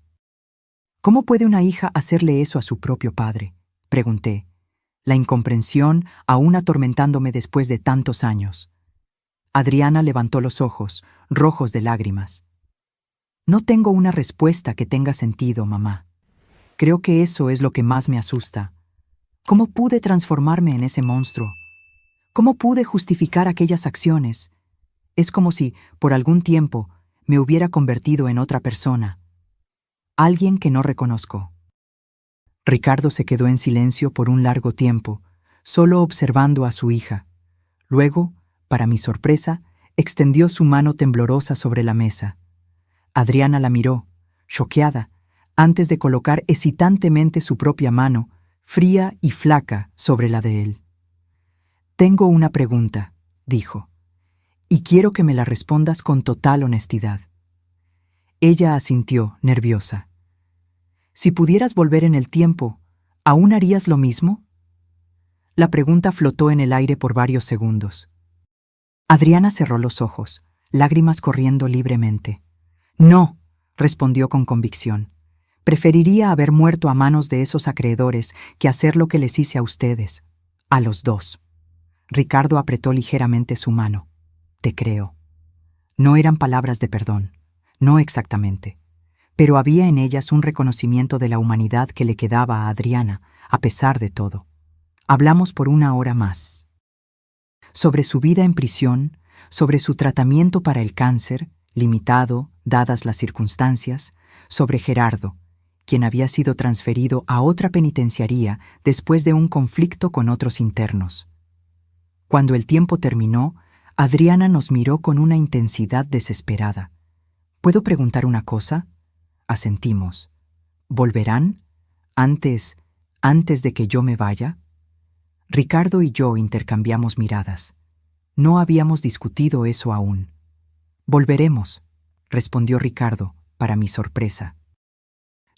¿Cómo puede una hija hacerle eso a su propio padre?, pregunté, la incomprensión aún atormentándome después de tantos años. Adriana levantó los ojos, rojos de lágrimas. No tengo una respuesta que tenga sentido, mamá. Creo que eso es lo que más me asusta. ¿Cómo pude transformarme en ese monstruo? ¿Cómo pude justificar aquellas acciones? Es como si, por algún tiempo, me hubiera convertido en otra persona. Alguien que no reconozco. Ricardo se quedó en silencio por un largo tiempo, solo observando a su hija. Luego, para mi sorpresa, extendió su mano temblorosa sobre la mesa. Adriana la miró, choqueada, antes de colocar hesitantemente su propia mano, fría y flaca, sobre la de él. Tengo una pregunta, dijo, y quiero que me la respondas con total honestidad. Ella asintió, nerviosa. Si pudieras volver en el tiempo, ¿aún harías lo mismo? La pregunta flotó en el aire por varios segundos. Adriana cerró los ojos, lágrimas corriendo libremente. No, respondió con convicción. Preferiría haber muerto a manos de esos acreedores que hacer lo que les hice a ustedes, a los dos. Ricardo apretó ligeramente su mano. Te creo. No eran palabras de perdón, no exactamente, pero había en ellas un reconocimiento de la humanidad que le quedaba a Adriana, a pesar de todo. Hablamos por una hora más. Sobre su vida en prisión, sobre su tratamiento para el cáncer, limitado, dadas las circunstancias, sobre Gerardo, quien había sido transferido a otra penitenciaría después de un conflicto con otros internos. Cuando el tiempo terminó, Adriana nos miró con una intensidad desesperada. ¿Puedo preguntar una cosa? Asentimos. ¿Volverán? ¿Antes de que yo me vaya? Ricardo y yo intercambiamos miradas. No habíamos discutido eso aún. Volveremos, respondió Ricardo, para mi sorpresa.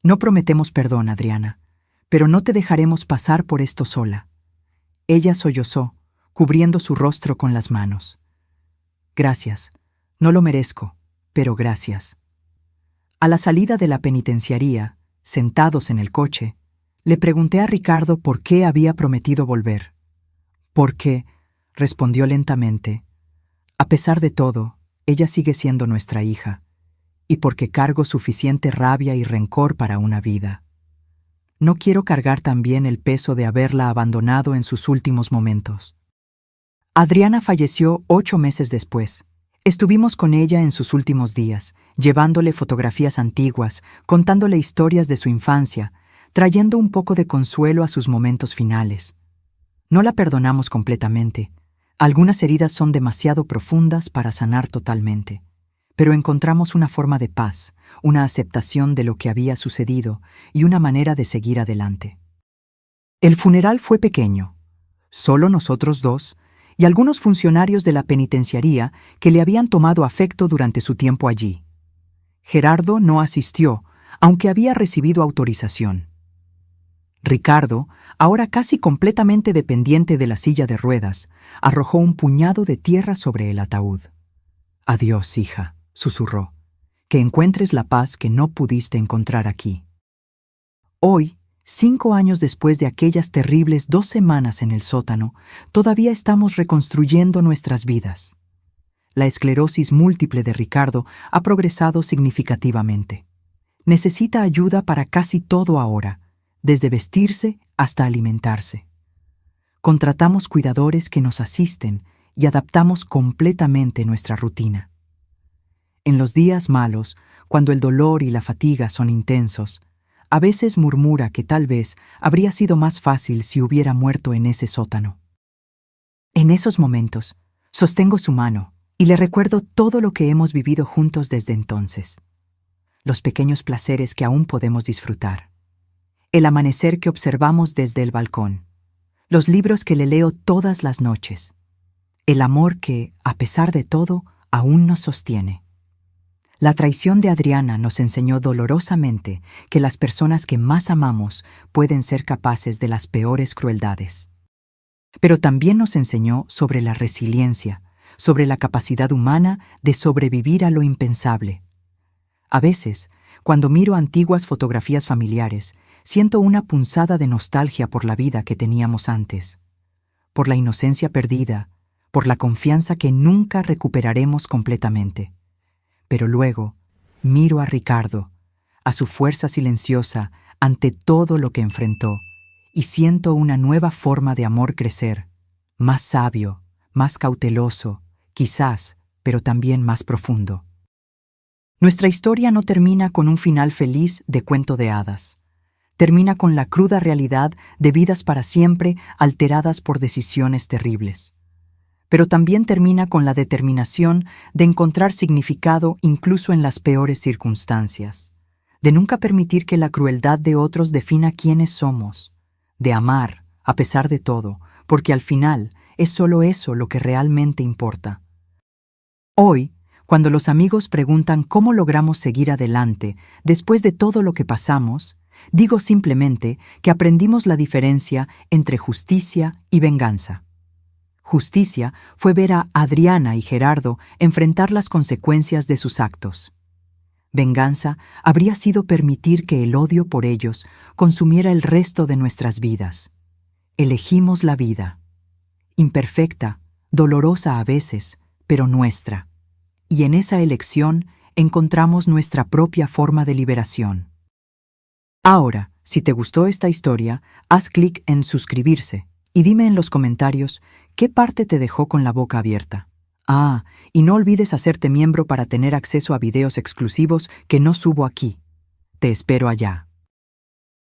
No prometemos perdón, Adriana, pero no te dejaremos pasar por esto sola. Ella sollozó, cubriendo su rostro con las manos. Gracias, no lo merezco, pero gracias. A la salida de la penitenciaría, sentados en el coche, le pregunté a Ricardo por qué había prometido volver. Porque, respondió lentamente, a pesar de todo, ella sigue siendo nuestra hija, y porque cargo suficiente rabia y rencor para una vida. No quiero cargar también el peso de haberla abandonado en sus últimos momentos. Adriana falleció 8 meses después. Estuvimos con ella en sus últimos días, llevándole fotografías antiguas, contándole historias de su infancia, trayendo un poco de consuelo a sus momentos finales. No la perdonamos completamente. Algunas heridas son demasiado profundas para sanar totalmente. Pero encontramos una forma de paz, una aceptación de lo que había sucedido y una manera de seguir adelante. El funeral fue pequeño. Solo nosotros dos y algunos funcionarios de la penitenciaría que le habían tomado afecto durante su tiempo allí. Gerardo no asistió, aunque había recibido autorización. Ricardo, ahora casi completamente dependiente de la silla de ruedas, arrojó un puñado de tierra sobre el ataúd. «Adiós, hija», susurró, «que encuentres la paz que no pudiste encontrar aquí». Hoy, 5 años después de aquellas terribles 2 semanas en el sótano, todavía estamos reconstruyendo nuestras vidas. La esclerosis múltiple de Ricardo ha progresado significativamente. Necesita ayuda para casi todo ahora, desde vestirse hasta alimentarse. Contratamos cuidadores que nos asisten y adaptamos completamente nuestra rutina. En los días malos, cuando el dolor y la fatiga son intensos, a veces murmura que tal vez habría sido más fácil si hubiera muerto en ese sótano. En esos momentos, sostengo su mano y le recuerdo todo lo que hemos vivido juntos desde entonces. Los pequeños placeres que aún podemos disfrutar. El amanecer que observamos desde el balcón. Los libros que le leo todas las noches. El amor que, a pesar de todo, aún nos sostiene. La traición de Adriana nos enseñó dolorosamente que las personas que más amamos pueden ser capaces de las peores crueldades. Pero también nos enseñó sobre la resiliencia, sobre la capacidad humana de sobrevivir a lo impensable. A veces, cuando miro antiguas fotografías familiares, siento una punzada de nostalgia por la vida que teníamos antes, por la inocencia perdida, por la confianza que nunca recuperaremos completamente. Pero luego, miro a Ricardo, a su fuerza silenciosa ante todo lo que enfrentó, y siento una nueva forma de amor crecer, más sabio, más cauteloso, quizás, pero también más profundo. Nuestra historia no termina con un final feliz de cuento de hadas. Termina con la cruda realidad de vidas para siempre alteradas por decisiones terribles. Pero también termina con la determinación de encontrar significado incluso en las peores circunstancias, de nunca permitir que la crueldad de otros defina quiénes somos, de amar, a pesar de todo, porque al final es solo eso lo que realmente importa. Hoy, cuando los amigos preguntan cómo logramos seguir adelante después de todo lo que pasamos, digo simplemente que aprendimos la diferencia entre justicia y venganza. Justicia fue ver a Adriana y Gerardo enfrentar las consecuencias de sus actos. Venganza habría sido permitir que el odio por ellos consumiera el resto de nuestras vidas. Elegimos la vida. Imperfecta, dolorosa a veces, pero nuestra. Y en esa elección encontramos nuestra propia forma de liberación. Ahora, si te gustó esta historia, haz clic en suscribirse y dime en los comentarios qué parte te dejó con la boca abierta. Y no olvides hacerte miembro para tener acceso a videos exclusivos que no subo aquí. Te espero allá.